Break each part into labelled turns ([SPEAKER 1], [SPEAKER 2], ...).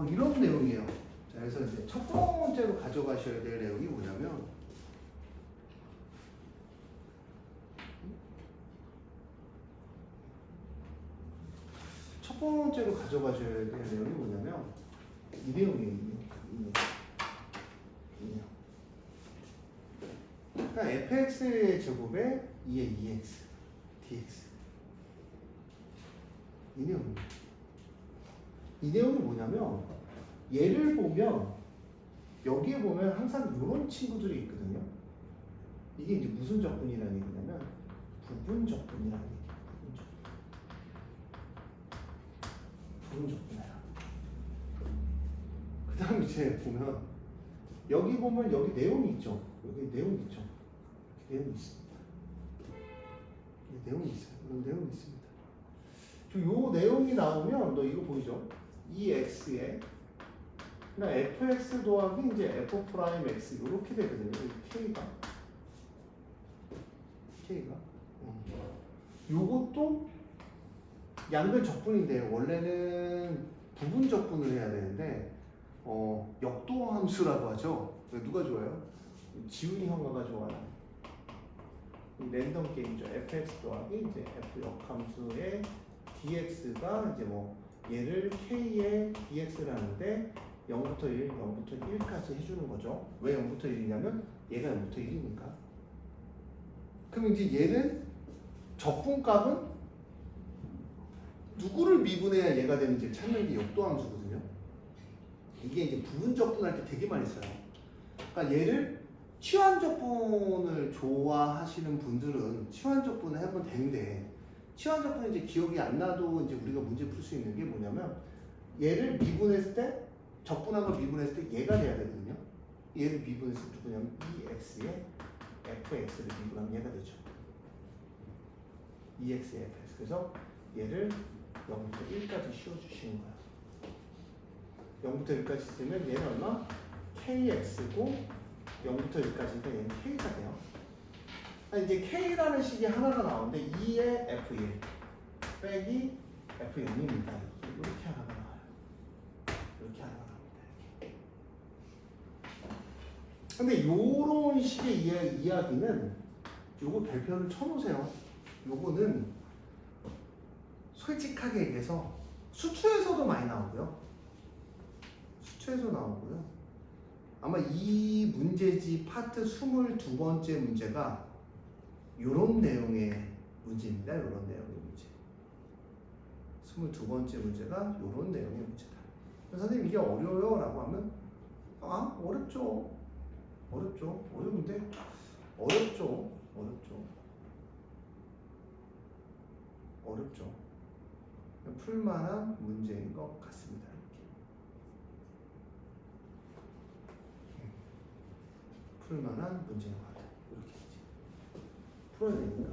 [SPEAKER 1] 이런 내용이에요. 자, 그래서 이제 첫 번째로 가져가셔야 될 내용이 뭐냐면 첫 번째로 가져가셔야 될 내용이 뭐냐면 이 내용이에요. 이 내용. 그러니까 fx의 제곱에 2의 2x dx 이 내용입니다. 이 내용이 뭐냐면 얘를 보면 여기에 보면 항상 이런 친구들이 있거든요. 이게 이제 무슨 적분이라는 얘기냐면 부분 적분이라는 얘기예요. 부분 적분이야. 그 다음 이제 보면 여기 보면 여기 내용이 있죠. 여기 내용이 있죠. 내용이 있습니다. 내용이 있어요. 이런 내용이 있습니다. 요 내용이 나오면 너 이거 보이죠? 이 x에 그냥 fx 더하기 이제 f 프라임 x 이렇게 되거든요. k가 요것도 양변 적분인데 원래는 부분 적분을 해야 되는데 역도 함수라고 하죠. 누가 좋아요? 지훈이 형아가 좋아요. 랜덤 게임이죠. fx 더하기 이제 f 역함수의 dx가 이제 뭐 얘를 k의 dx라는데 0부터 1, 0부터 1까지 해주는 거죠. 왜 0부터 1이냐면 얘가 0부터 1이니까. 그럼 이제 얘는 적분값은 누구를 미분해야 얘가 되는지 찾는 게 역도함수거든요. 이게 이제 부분 적분할 때 되게 많이 써요. 그러니까 얘를 치환 적분을 좋아하시는 분들은 치환 적분을 해보면 되는데 치환 적분은 이제 기억이 안 나도 이제 우리가 문제 풀 수 있는 게 뭐냐면 얘를 미분했을 때 적분한 걸 미분했을 때 얘가 돼야 되거든요. 얘를 미분했을 때 누구냐면 EX에 FX를 미분하면 얘가 되죠. EX에 FX. 그래서 얘를 0부터 1까지 씌워주시는 거야. 0부터 1까지 쓰면 얘는 얼마? KX고 0부터 1까지니까 얘는 K가 돼요. 이제 K라는 식이 하나가 나오는데 2의 F1 빼기 F0입니다. 이렇게 하나가 나와요. 이렇게 하나가 나옵니다. 근데 요런 식의 이야기는 요거 별표를 쳐놓으세요. 요거는 솔직하게 얘기해서 수투에서도 많이 나오고요. 수투에서 나오고요. 아마 이 문제집 파트 22번째 문제가 요런 내용의 문제입니다. 요런 내용의 문제. 22번째 문제가 요런 내용의 문제다. 선생님 이게 어려워요? 라고 하면 어렵죠. 어렵죠. 어려운데 어렵죠. 풀만한 문제인 것 같습니다. 이렇게. 풀만한 문제인 것 같아요. 이렇게 풀어야 되니까.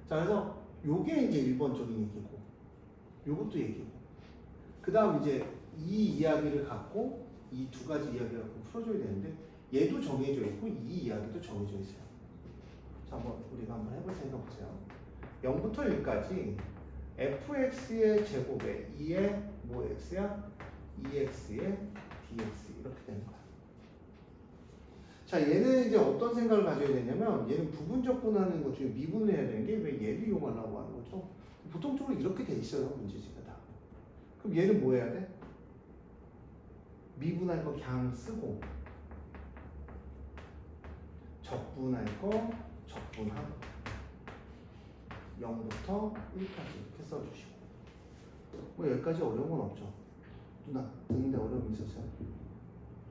[SPEAKER 1] 자, 그래서 요게 이제 1번적인 얘기고, 요것도 얘기고. 그 다음 이제 이 이야기를 갖고 이 두 가지 이야기를 갖고 풀어줘야 되는데 얘도 정해져 있고 이 이야기도 정해져 있어요. 자, 우리가 한번 해볼 테니까 보세요. 0부터 1까지 fx의 제곱에 2의 뭐 x야? 2x의 dx 이렇게 되는 거야. 자, 얘는 이제 어떤 생각을 가져야 되냐면 얘는 부분 적분하는 것 중에 미분을 해야 되는 게 왜 얘를 이용하려고 하는 거죠? 보통적으로 이렇게 돼 있어요. 문제지가 다. 그럼 얘는 뭐 해야 돼? 미분할 거 그냥 쓰고 적분할 거 적분하고 0부터 1까지 이렇게 써주시고 뭐 여기까지 어려운 건 없죠. 누나 듣는데 어려움이 있었어요?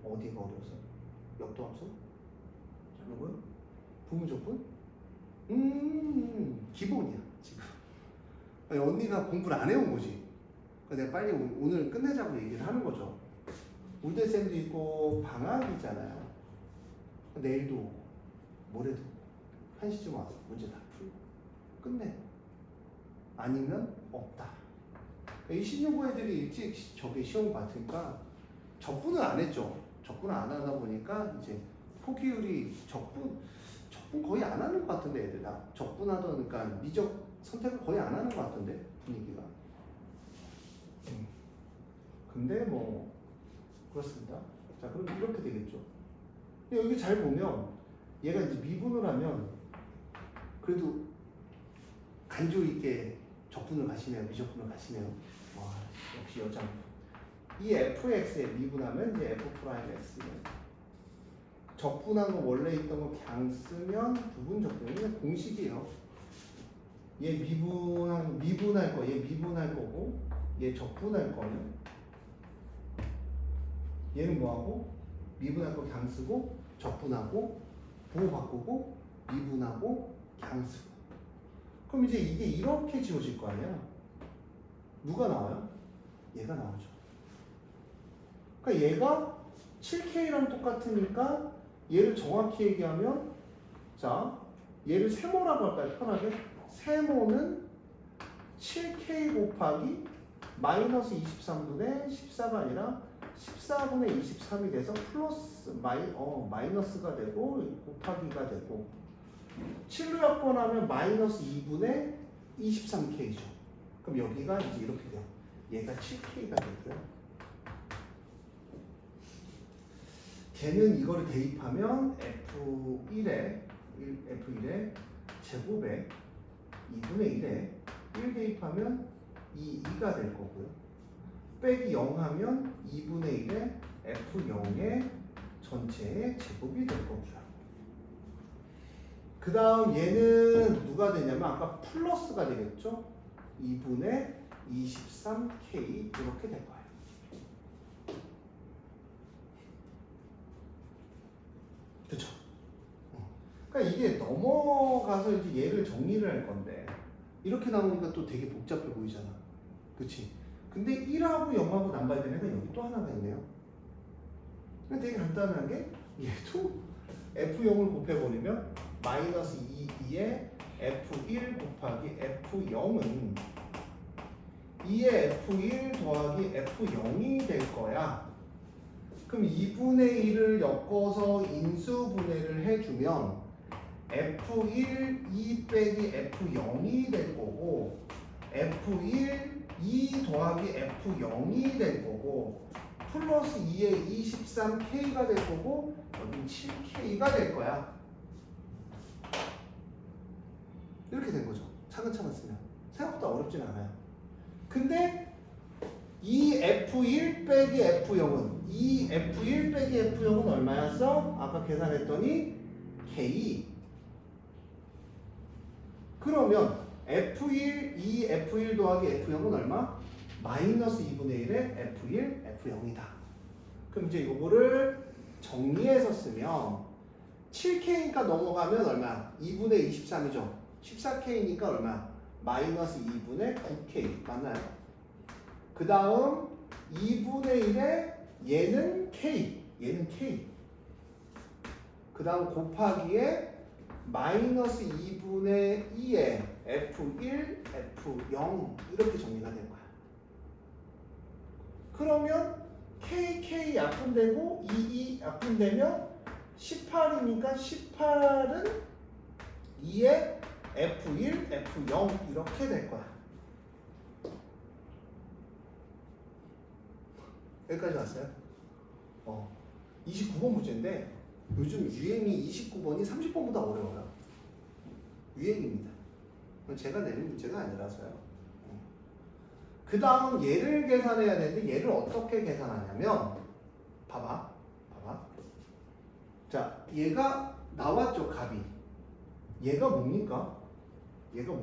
[SPEAKER 1] 어디가 어려웠어요? 역도함수? 뭐고요? 부분적분? 기본이야 지금. 아니, 언니가 공부를 안 해온 거지. 내가 빨리 오늘 끝내자고 얘기를 하는 거죠. 울대쌤도 있고 방학이잖아요. 내일도 모레도 1시쯤 와서 문제 다 풀고 끝내. 아니면 없다. 이 신용고 애들이 일찍 저기 시험 봤으니까 적분을 안 했죠. 적분을 안 하다 보니까 이제 포기율이 적분 거의 안 하는 것 같은데 애들 다 적분하던 그러니까 미적 선택을 거의 안 하는 것 같은데 분위기가. 근데 뭐 그렇습니다. 자, 그럼 이렇게 되겠죠. 근데 여기 잘 보면 얘가 이제 미분을 하면 그래도 간조 있게 적분을 가시네요. 미적분을 가시네요. 와, 역시 여장. 이 fx에 미분하면 이제 f 프라임 x는 적분한 거 원래 있던 거 그냥 쓰면 부분 적분이 그냥 공식이에요. 얘 미분할 거, 얘 미분할 거고, 얘 적분할 거는 얘는 뭐하고 미분할 거 그냥 쓰고 적분하고 부호 바꾸고 미분하고 그냥 쓰고. 그럼 이제 이게 이렇게 지워질 거 아니야? 누가 나와요? 얘가 나오죠. 그러니까 얘가 7K랑 똑같으니까 얘를 정확히 얘기하면 자 얘를 세모라고 할까요? 편하게 세모는 7K 곱하기 마이너스 23분의 14가 아니라 14분의 23이 돼서 플러스 마이너스가 되고 곱하기가 되고 7로 약분하면 마이너스 2분의 23K죠. 그럼 여기가 이제 이렇게 돼요. 얘가 7K가 되고요. 걔는 이거를 대입하면 F1에 제곱에 2분의 1에 1 대입하면 2가 될 거고요. 빼기 0 하면 2분의 1에 F0의 전체의 제곱이 될 거고요. 그 다음 얘는 누가 되냐면 아까 플러스가 되겠죠? 2분의 23K 이렇게 될 거예요. 그쵸? 그러니까 이게 넘어가서 이제 얘를 정리를 할 건데 이렇게 나오니까 또 되게 복잡해 보이잖아. 그치? 근데 1하고 0하고 남발된 애가 여기 또 하나가 있네요. 근데 되게 간단하게 얘도 F0을 곱해버리면 마이너스 2에 F1 곱하기 F0은 2에 F1 더하기 F0이 될 거야. 그럼 2분의 1을 엮어서 인수분해를 해주면 F1 2 빼기 F0이 될 거고 F1 2 더하기 F0이 될 거고 플러스 2에 23K가 될 거고 여긴 7K가 될 거야. 이렇게 된 거죠. 차근차근 쓰면 생각보다 어렵진 않아요. 근데 이 F1 빼기 F0은 이 F1 빼기 F0은 얼마였어? 아까 계산했더니 K. 그러면 F1 이 F1 더하기 F0은 얼마? 마이너스 2분의 1에 F1 F0이다. 그럼 이제 이거를 정리해서 쓰면 7K니까 넘어가면 얼마? 2분의 23이죠. 14K니까 얼마? 마이너스 2분의 9K 맞나요? 그 다음 2분의 1에 얘는 K 그 다음 곱하기에 마이너스 2분의 2에 F1, F0 이렇게 정리가 될 거야. 그러면 KK 약분되고 22 약분되면 18이니까 18은 2에 F1, F0 이렇게 될 거야. 여기까지 왔어요? 29번 문제인데 요즘 유행이 29번이 30번보다 어려워요. 유행입니다. 제가 내는 문제가 아니라서요. 그 다음 얘를 계산해야 되는데 얘를 어떻게 계산하냐면 봐봐. 자, 얘가 나왔죠, 값이. 얘가 뭡니까? 얘가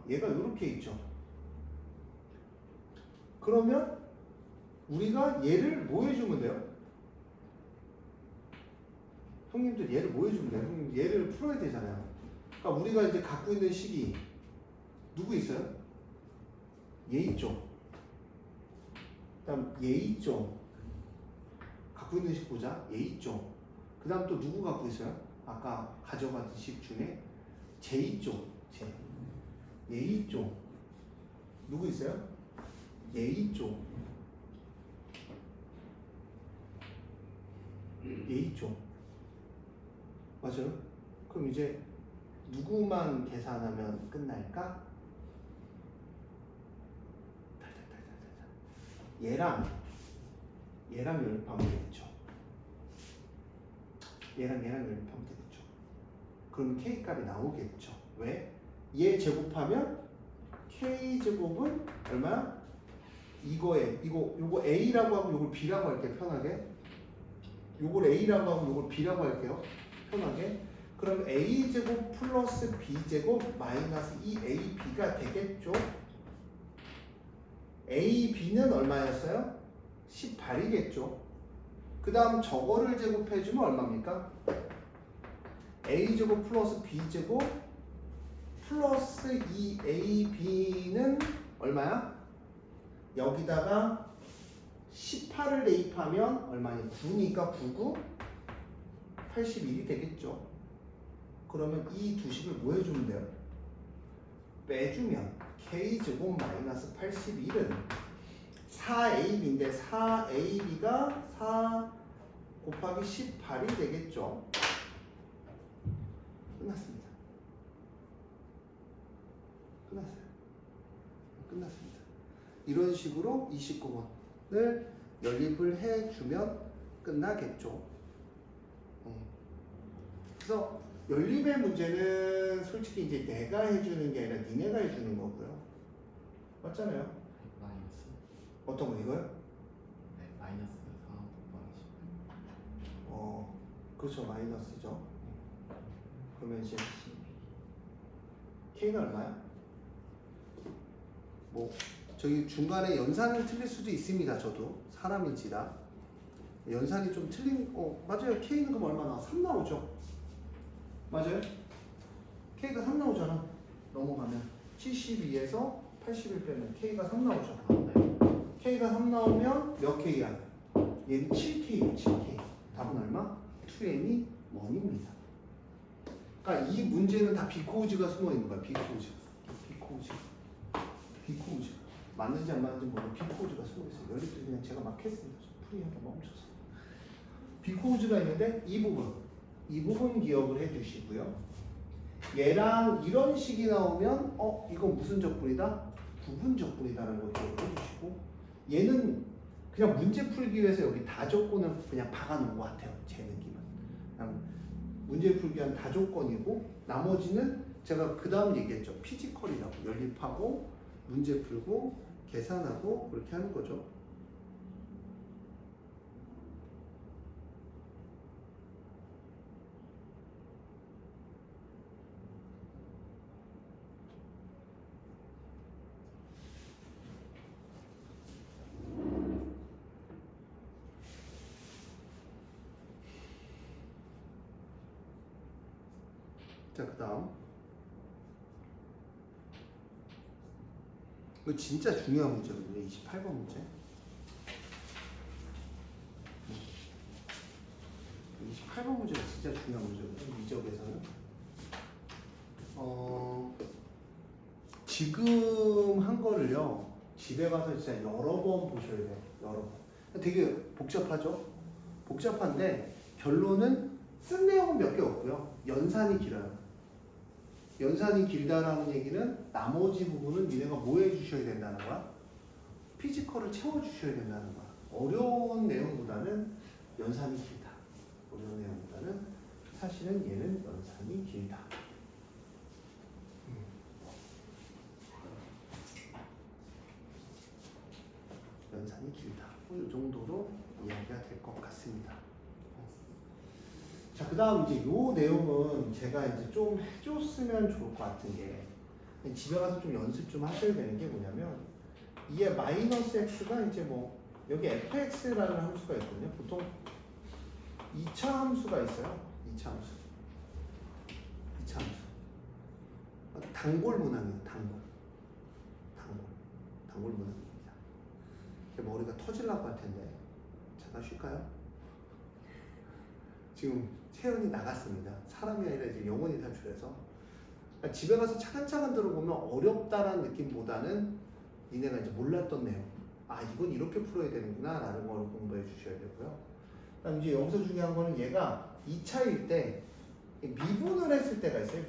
[SPEAKER 1] 이렇게 있죠. 그러면 우리가 얘를 뭐 해주면 돼요? 형님들 얘를 뭐 해주면 돼요? 형님 얘를 풀어야 되잖아요. 그러니까 우리가 이제 갖고 있는 식이 누구 있어요? 얘 있죠. 그다음 얘 있죠. 갖고 있는 식 보자. 얘 있죠. 그 다음 또 누구 갖고 있어요? 아까 가져간 식 중에 쟤 있죠. 얘 있죠. 누구 있어요? 얘 있죠. 얘 있죠. 맞아요? 그럼 이제 누구만 계산하면 끝날까? 얘랑 연립하면 되겠죠. 얘랑 연립하면 되겠죠. 그럼 k 값이 나오겠죠. 왜? 얘 제곱하면 k 제곱은 얼마야? 요거 a라고 하고 요걸 b라고 할게요. 편하게. 요걸 a라고 하고 요걸 b라고 할게요. 편하게. 그럼 a 제곱 플러스 b 제곱 마이너스 2ab가 되겠죠. a, b는 얼마였어요? 18이겠죠. 그 다음 저거를 제곱해주면 얼마입니까? a 제곱 플러스 b 제곱 플러스 2ab는 얼마야? 여기다가 18을 대입하면 얼마니? 9니까 99? 81이 되겠죠. 그러면 이 두 식을 뭐 해주면 돼요? 빼주면 k제곱 마이너스 81은 4ab인데 4ab가 4 곱하기 18이 되겠죠. 끝났습니다. 끝났습니다. 이런 식으로 29번을 연립을 해주면 끝나겠죠. 그래서 연립의 문제는 솔직히 이제 내가 해주는 게 아니라 니네가 해주는 거고요. 맞잖아요.
[SPEAKER 2] 마이너스.
[SPEAKER 1] 어떤 거 이거요?
[SPEAKER 2] 네, 마이너스 4 곱하기 18.
[SPEAKER 1] 그렇죠. 마이너스죠. 그러면 이제 k는 얼마야? 뭐 저기 중간에 연산을 틀릴 수도 있습니다. 저도 사람인지라 연산이 좀 틀린 맞아요. k는 그럼 얼마 나와? 3 나오죠. 맞아요? k가 3 나오잖아. 넘어가면 72에서 81 빼면 k가 3 나오죠. k가 3 나오면 몇 k야? 얘는 7k예요. 7k. 답은 얼마? 2n이 1입니다. 그러니까 이 문제는 다 비코우즈가 숨어 있는 거야. 비코우즈가 맞는지 안 맞는지 모르고 비코우즈가 숨어 있어요. 연립도 그냥 제가 막 했습니다. 풀이하다 멈춰서. 비코우즈가 있는데 이 부분 기억을 해주시고요. 얘랑 이런 식이 나오면 이건 무슨 적분이다? 부분 적분이다라는 걸 기억을 해주시고, 얘는 그냥 문제 풀기 위해서 여기 다조건을 그냥 박아놓은 것 같아요. 제 느낌은 그냥 문제 풀기 위한 다조건이고, 나머지는 제가 그 다음 얘기했죠. 피지컬이라고. 연립하고 문제 풀고 계산하고 그렇게 하는 거죠. 자, 그 다음 이거 진짜 중요한 문제거든요. 28번 문제. 28번 문제가 진짜 중요한 문제거든요. 미적에서는 지금 한 거를요, 집에 가서 진짜 여러 번 보셔야 돼요. 여러 번. 되게 복잡하죠? 복잡한데 결론은 쓴 내용은 몇 개 없고요. 연산이 길어요. 연산이 길다라는 얘기는 나머지 부분은 니네가 뭐 해주셔야 된다는 거야? 피지컬을 채워주셔야 된다는 거야. 어려운 내용보다는 연산이 길다. 어려운 내용보다는 사실은 얘는 연산이 길다. 연산이 길다. 이 정도로 이야기가 될 것 같습니다. 자, 그 다음 이제 요 내용은 제가 이제 좀 해줬으면 좋을 것 같은 게, 집에 가서 좀 연습 좀 하셔야 되는 게 뭐냐면, 이게 마이너스 x가 이제 뭐 여기 fx라는 함수가 있거든요. 보통 2차 함수가 있어요. 2차 함수. 단골 문항이에요. 단골 문항입니다. 머리가 터질라고 할 텐데 잠깐 쉴까요? 지금 체온이 나갔습니다. 사람이 아니라 이제 영혼이 탈출해서. 그러니까 집에 가서 차근차근 들어보면 어렵다라는 느낌보다는 니네가 이제 몰랐던 내용, 이건 이렇게 풀어야 되는구나 라는 걸 공부해 주셔야 되고요. 그다음 이제 여기서 중요한 거는 얘가 2차일 때 미분을 했을 때가 있어요.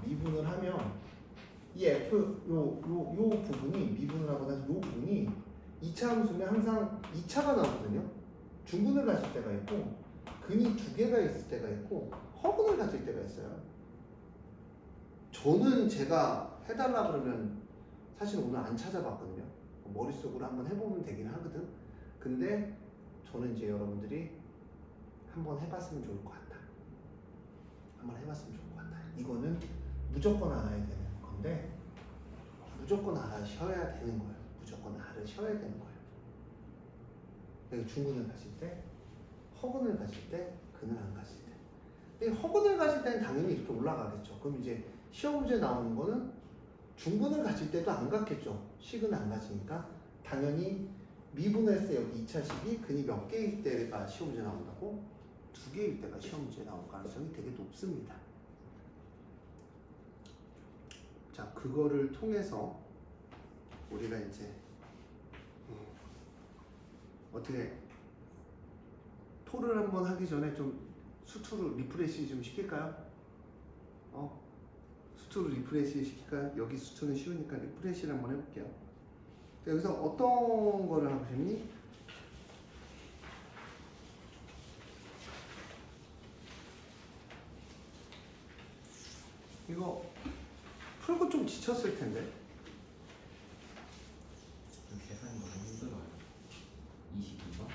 [SPEAKER 1] 미분을 하면 이 f 요 부분이 미분을 하고 나서 요 부분이 2차 함수면 항상 2차가 나오거든요. 중근을 가질 때가 있고 근이 두 개가 있을 때가 있고 허근을 가질 때가 있어요. 저는 제가 해달라 그러면 사실 오늘 안 찾아봤거든요. 머릿속으로 한번 해보면 되긴 하거든. 근데 저는 이제 여러분들이 한번 해봤으면 좋을 것 같다. 한번 해봤으면 좋을 것 같다. 이거는 무조건 알아야 되는 건데 무조건 알아셔야 되는 거예요. 무조건 알아셔야 되는 거예요. 그러니까 중근을 가질 때, 허근을 가질 때, 근을 안 가질 때. 근데 허근을 가질 때는 당연히 이렇게 올라가겠죠. 그럼 이제 시험 문제 나오는 거는 중근을 가질 때도 안 갔겠죠. 식은 안 가지니까 당연히 미분했을 때 여기 2차식이 근이 몇 개일 때가 시험 문제 나온다고? 2개일 때가 시험 문제 나올 가능성이 되게 높습니다. 자, 그거를 통해서 우리가 이제 어떻게 토를 한번 하기 전에 좀 수투로 리프레시 좀 시킬까요? 수투로 리프레시 시킬까요? 여기 수투는 쉬우니까 리프레시를 한번 해볼게요. 여기서 어떤 거를 하고 싶니? 이거 풀고 좀 지쳤을 텐데.
[SPEAKER 2] 계산이 너무 힘들어요. 22번?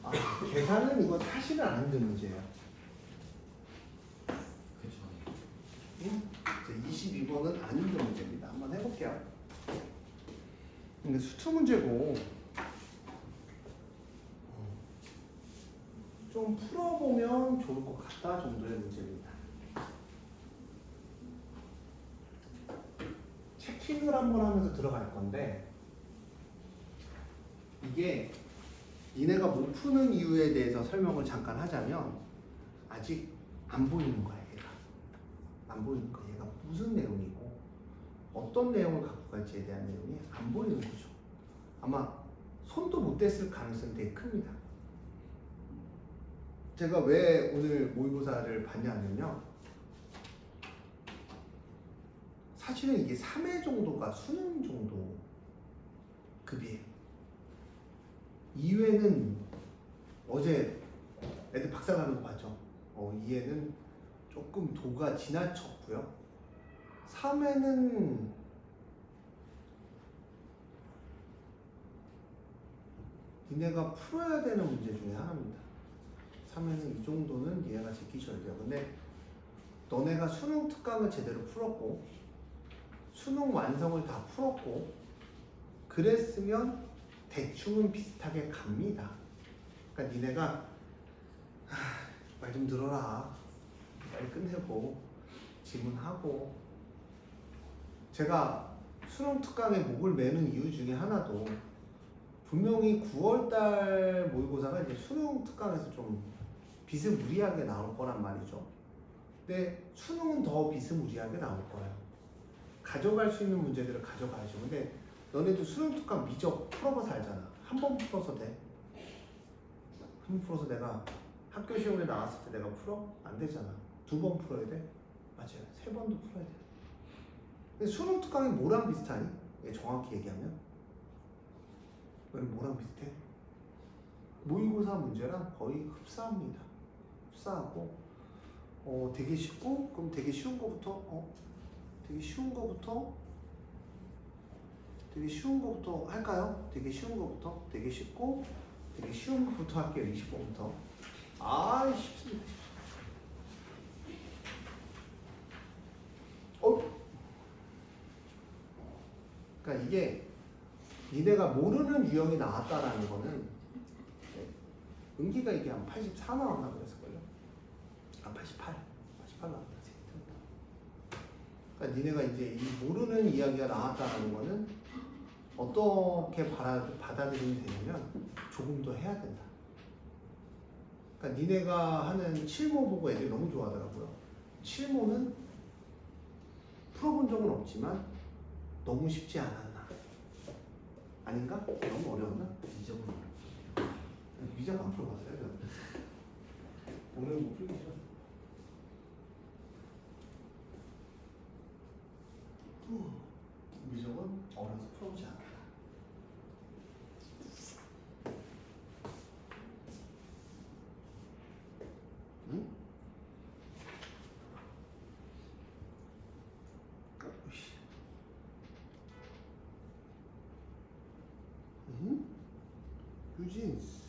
[SPEAKER 1] 아, 계산은 이거 사실은 안 힘든 문제예요.
[SPEAKER 2] 그쵸.
[SPEAKER 1] 응? 22번은 안 힘든 문제입니다. 한번 해볼게요. 근데 수투 문제고 좀 풀어보면 좋을 것 같다 정도의 문제입니다. 체킹을 한번 하면서 들어갈 건데 이게 니네가 못 푸는 이유에 대해서 설명을 잠깐 하자면 아직 안 보이는 거야 얘가. 안 보이는 거야. 얘가 무슨 내용이고 어떤 내용을 갖고 갈지에 대한 내용이 안 보이는 거죠. 아마 손도 못 댔을 가능성이 되게 큽니다. 제가 왜 오늘 모의고사를 봤냐면요. 사실은 이게 3회 정도가 수능 정도 급이에요. 2회는 어제 애들 박살나는 거 봤죠? 2회는 조금 도가 지나쳤고요. 3회는 니네가 풀어야 되는 문제 중에 하나입니다. 3회는 이 정도는 얘가 제끼셔야 돼요. 근데 너네가 수능 특강을 제대로 풀었고 수능 완성을 다 풀었고 그랬으면 대충은 비슷하게 갑니다. 그러니까 니네가 말 좀 들어라. 빨리 끝내고 지문하고 제가 수능 특강에 목을 매는 이유 중에 하나도 분명히 9월달 모의고사가 이제 수능 특강에서 좀 비스무리하게 나올 거란 말이죠. 근데 수능은 더 비스무리하게 나올 거예요. 가져갈 수 있는 문제들을 가져가야죠. 근데 너네도 수능 특강 미적 풀어봐서 알잖아. 한 번 풀어서 돼. 한 번 풀어서 내가 학교 시험에 나왔을 때 내가 풀어? 안 되잖아. 2번 풀어야 돼? 맞아요. 3번도 풀어야 돼. 근데 수능 특강이 뭐랑 비슷하니? 정확히 얘기하면 뭐랑 비슷해? 모의고사 문제랑 거의 흡사합니다. 흡사하고 되게 쉽고 그럼 되게 쉬운 거부터 되게 쉬운 거부터 할까요? 되게 쉬운 거부터 되게 쉽고 되게 쉬운 거부터 할게요. 20번부터 쉽습니다. 그러니까 이게 니네가 모르는 유형이 나왔다라는 거는 은기가 이게 한 84 나왔나 그랬을걸요? 88 나왔다. 그러니까 니네가 이제 이 모르는 이야기가 나왔다라는 거는 어떻게 받아들이면 되냐면 조금 더 해야 된다. 그러니까 니네가 하는 칠모 보고 애들이 너무 좋아하더라고요. 칠모는 풀어본 적은 없지만 너무 쉽지 않았나? 아닌가? 너무 어려웠나?
[SPEAKER 2] 미적은
[SPEAKER 1] 미적 안 풀어봤어요. 저는. 오늘 못 풀겠죠. 어려서 풀어보지 않아. 응? 오이씨. 응? 유진스.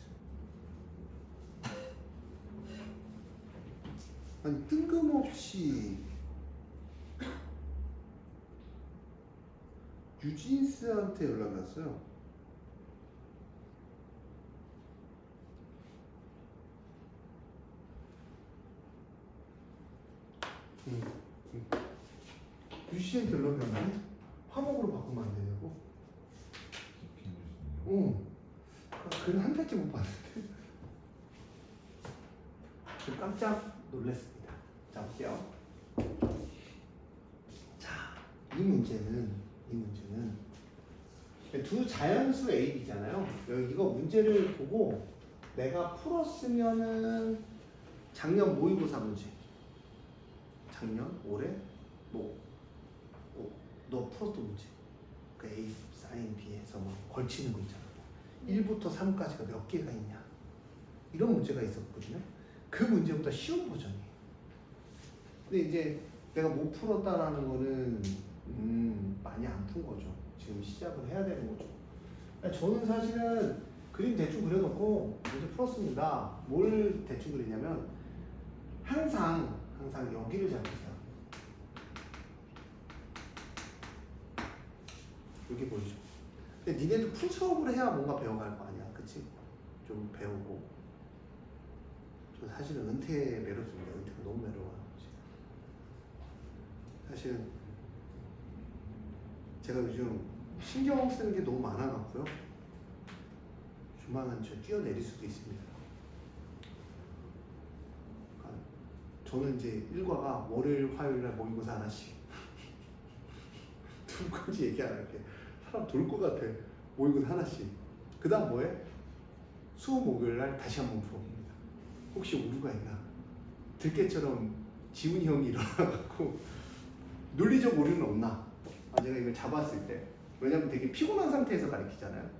[SPEAKER 1] 아니 뜬금없이 유진스한테 연락이 왔어요. 응. 유진스한테 연락이 왔네. 화목으로 바꾸면 안 되냐고? 응. 글을 한 편째 못 봤는데. 좀 깜짝 놀랐습니다. 자, 볼게요. 자, 이 문제는 두 자연수 AB잖아요. 이거 문제를 보고 내가 풀었으면은 작년 모의고사 문제, 작년, 올해 너 풀었던 문제. 그 A, 사인, B에서 뭐 걸치는 거 있잖아. 1부터 3까지가 몇 개가 있냐. 이런 문제가 있었거든요. 그 문제보다 쉬운 버전이에요. 근데 이제 내가 못 풀었다라는 거는 많이 안 푼 거죠. 지금 시작을 해야 되는 거죠. 저는 사실은 그림 대충 그려놓고 문제 풀었습니다. 뭘 대충 그리냐면 항상 여기를 잡으세요. 여기 보이죠? 근데 니네도 풀 수업을 해야 뭔가 배워갈 거 아니야, 그치? 좀 배우고. 저 사실은 은퇴 매력입니다. 은퇴가 너무 매력워요. 사실 제가 요즘 신경 쓰는 게 너무 많아갖고요. 조만간 저 뛰어내릴 수도 있습니다. 저는 이제 일과가 월요일, 화요일날 모의고사 하나씩. 누구까지 얘기 안 할게. 사람 돌 것 같아. 모의고사 하나씩. 그 다음 뭐해? 수업 목요일날 다시 한번 풀어봅니다. 혹시 오류가 있나? 들깨처럼 지훈이 형이 일어나갖고 논리적 오류는 없나? 제가 이걸 잡았을 때. 왜냐면 되게 피곤한 상태에서 가르치잖아요.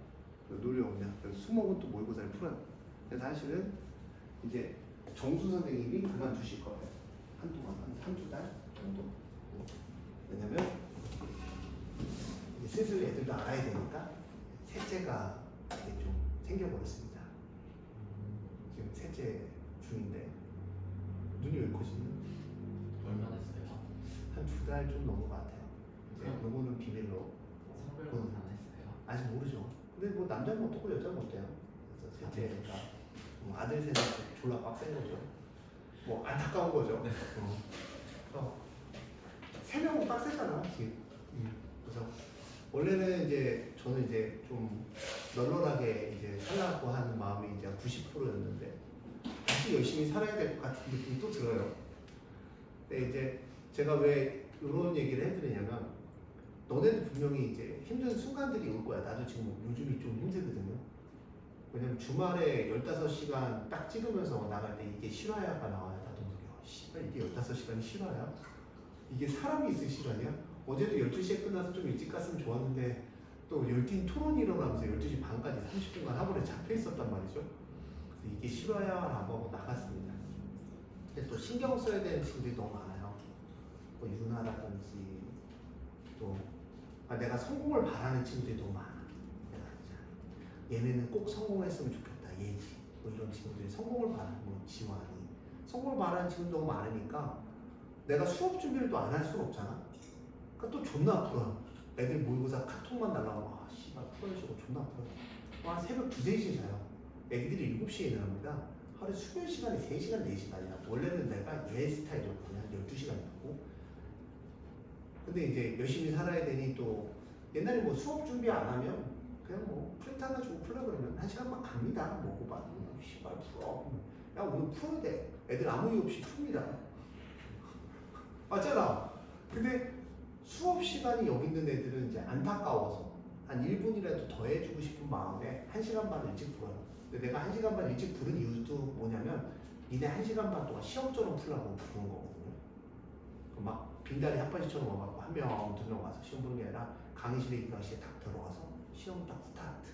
[SPEAKER 1] 논리 없냐? 수목은 또 모의고사를 풀어요. 그래서 사실은 이제 정수 선생님이 그만두실 거예요. 한두 달 정도. 왜냐면 이제 슬슬 애들도 알아야 되니까 셋째가 이제 좀 생겨버렸습니다. 지금 셋째 중인데 눈이 왜 커지냐?
[SPEAKER 2] 얼마 됐어요?
[SPEAKER 1] 한 두 달 좀 넘은 것 같아요. 이제 요거는 비밀로.
[SPEAKER 2] 성별로는 안 했어요?
[SPEAKER 1] 아직 모르죠. 근데 뭐 남자는 어떻고 여자는 어때요? 그래서 셋째니까 아들 셋은 졸라 빡센 거죠. 뭐 안타까운 거죠. 세 명은 빡세잖아 지금. 그래서 원래는 이제 저는 이제 좀 널널하게 이제 살라고 하는 마음이 이제 90%였는데 다시 열심히 살아야 될 것 같은 느낌이 또 들어요. 근데 이제 제가 왜 이런 얘기를 해드리냐면 너네도 분명히 이제 힘든 순간들이 올 거야. 나도 지금 요즘이 좀 힘들거든요. 왜냐면 주말에 15시간 딱 찍으면서 나갈 때 이게 실화야가 나와요. 나도 모르게. 씨발 이게 15시간이 실화야? 이게 사람이 있을 실화냐? 어제도 12시에 끝나서 좀 일찍 갔으면 좋았는데 또 열띤 토론이 일어나면서 12시 반까지 30분간 학원에 잡혀 있었단 말이죠. 그래서 이게 실화야라고 하고 나갔습니다. 근데 또 신경 써야 되는 친구들이 너무 많아요. 뭐 유나라든지 또 내가 성공을 바라는 친구들이 너무 많아. 얘네는 꼭 성공했으면 좋겠다. 얘지. 뭐 이런 친구들이 성공을 바라는 뭐 지원이 성공을 바라는 친구도 너무 많으니까 내가 수업 준비를 또 안 할 수는 없잖아. 그러니까 또 존나 아프다. 애들 모의고사 카톡만 날라오면 씨발 풀어주시고 존나 아프다. 한 새벽 2, 3시에 자요. 애기들이 7시에 일어납니다. 하루에 수면 시간이 3시간, 4시간이야. 원래는 내가 얘 스타일이었거든요. 한 12시간 있고. 근데 이제 열심히 살아야 되니 또 옛날에 뭐 수업 준비 안 하면 그냥 뭐 프린트 하나 주고 풀려 그러면 1시간만 갑니다. 뭐 고반. 씨발 풀어. 야 오늘 풀어야 돼. 애들 아무 이유 없이 풉니다. 맞잖아. 근데 수업 시간이 여기 있는 애들은 이제 안타까워서 한 1분이라도 더 해주고 싶은 마음에 1시간 반 일찍 풀어요. 근데 내가 1시간 반 일찍 부른 이유도 뭐냐면 니네 1시간 반 동안 시험처럼 풀라고 부른 거거든요. 막 빈다리 핫바지처럼 와갖고 한 명, 두 명 와서 시험 보는 게 아니라 강의실에 이강실에 딱 들어가서 시험 딱 스타트.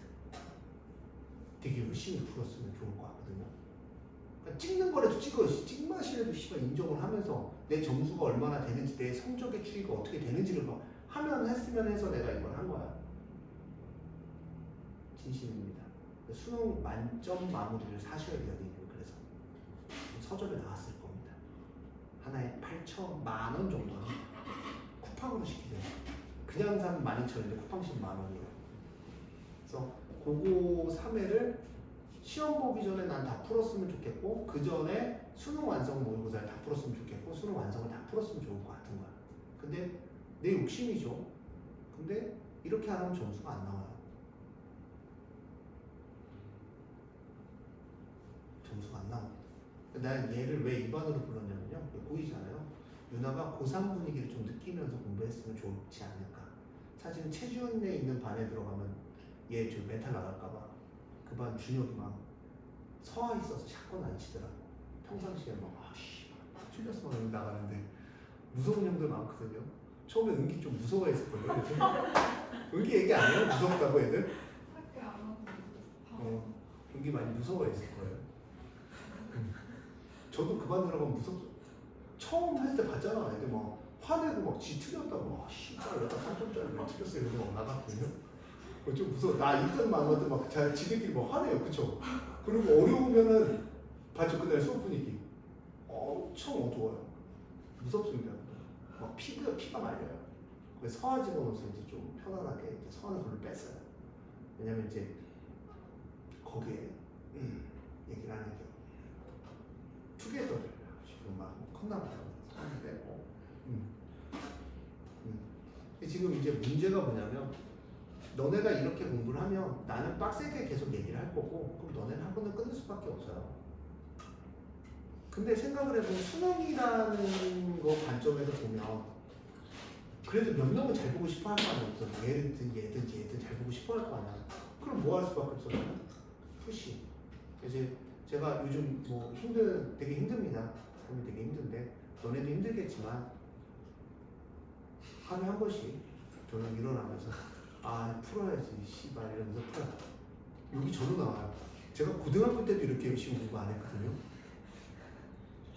[SPEAKER 1] 되게 열심히 풀었으면 좋을 것 같거든요. 그러니까 찍는 거라도 찍어. 찍마실에도 씨발 인정을 하면서 내 점수가 얼마나 되는지, 내 성적의 추이가 어떻게 되는지를 봐. 하면 했으면 해서 내가 이걸 한 거야. 진심입니다. 수능 만점 마무리를 사셔야 돼요, 니는. 그래서 서점에 나왔을 겁니다. 하나에 8,000만 원 정도 합니다. 쿠팡으로 시키세요. 그냥 산 12,000원인데 쿠팡 시면 만 원이에요. 그래서 그거 3회를 시험 보기 전에 난 다 풀었으면 좋겠고, 그 전에 수능 완성 모의고사를 다 풀었으면 좋겠고, 수능 완성을 다 풀었으면 좋을 것 같은 거야. 근데 내 욕심이죠. 근데 이렇게 안 하면 점수가 안 나와요. 점수가 안 나옵니다. 난 얘를 왜 2반으로 불렀냐면요. 보이잖아요. 유나가 고3 분위기를 좀 느끼면서 공부했으면 좋지 않을까. 사실은 최지훈에 있는 반에 들어가면 얘 좀 멘탈 나갈까봐 그 반 준혁이 막 서와 있어서 샷건 안 치더라고. 평상시에 막 아씨 틀렸어 막 나가는데 무서운 형들 많거든요. 처음에 은기 좀 무서워했었거든요. 은기 얘기 안 해요? 무섭다고 애들?
[SPEAKER 3] 학교 안 하고
[SPEAKER 1] 은기 많이 무서워했을 거예요. 저도 그 반 들어가면 무섭죠. 처음 할 때 봤잖아. 애들 막 화내고 막 지 틀렸다고 막 씨발 이러다 3점짜리 왜 틀렸어 이러고 막 나갔거든요. 좀 무서워. 나 1등 많아도 막 지들끼리 막 화내요. 그쵸? 그리고 어려우면은 봤죠? 그날 수업 분위기 엄청 어두워요. 무섭습니다. 막 피가 말려요. 그래서 서화 집어넣어서 이제 좀 편안하게 이제 서화는 그걸 뺐어요. 왜냐면 이제 거기에 얘기를 하는 게 투게더를 지금 막 컸나봐요. 서화는 빼고 지금 이제 문제가 뭐냐면 너네가 이렇게 공부를 하면 나는 빡세게 계속 얘기를 할 거고 그럼 너네는 학원을 끊을 수밖에 없어요. 근데 생각을 해보면 수능이라는 거 관점에서 보면 그래도 몇 명은 잘 보고 싶어 할 거 아니야. 얘든 잘 보고 싶어 할 거 아니야. 그럼 뭐 할 수밖에 없어? 푸시. 이제 제가 요즘 뭐 되게 힘듭니다. 삶이 되게 힘든데 너네도 힘들겠지만 하루에 한 번씩 저는 일어나면서 풀어야지 씨발 이러면서 풀어요. 여기 저도 나와요. 제가 고등학교 때도 이렇게 열심히 공부 안 했거든요.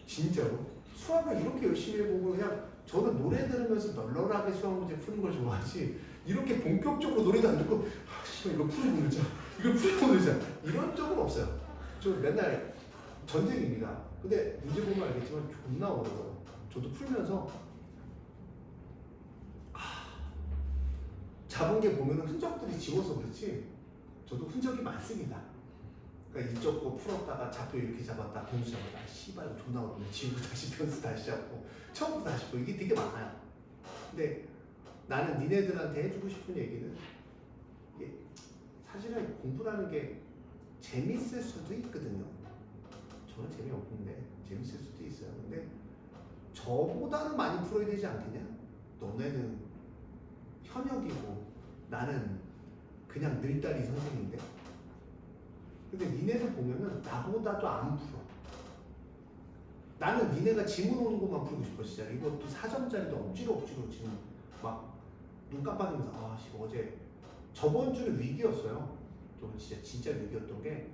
[SPEAKER 1] 진짜로. 수학을 이렇게 열심히 해보고 그냥 저는 노래 들으면서 널널하게 수학 문제 푸는 걸 좋아하지 이렇게 본격적으로 노래도 안 듣고 씨발 이거 풀고 놀자 이거 풀고 놀자 이런 적은 없어요. 저 맨날 전쟁입니다. 근데 문제 보면 알겠지만 존나 어려워요. 저도 풀면서 잡은 게 보면 흔적들이 지워서 그렇지 저도 흔적이 많습니다. 그러니까 이쪽 거 풀었다가 좌표 이렇게 잡았다 변수 잡았다 씨발 이거 존나 어렵네 지우고 다시 변수 다시 잡고 처음부터 다시 푸고 이게 되게 많아요. 근데 나는 니네들한테 해주고 싶은 얘기는 이게 사실은 공부라는 게 재밌을 수도 있거든요. 저는 재미없는데 재밌을 수도 있어요. 근데 저보다는 많이 풀어야 되지 않겠냐? 너네는 현역이고 나는 그냥 늘다리 선생인데 근데 니네들 보면은 나보다도 안 풀어. 나는 니네가 지문 오는 것만 풀고 싶어 진짜. 이것도 4점짜리도 억지로 지금 막 눈 깜빡이면서 어제 저번 주는 위기였어요. 저는 진짜 위기였던 게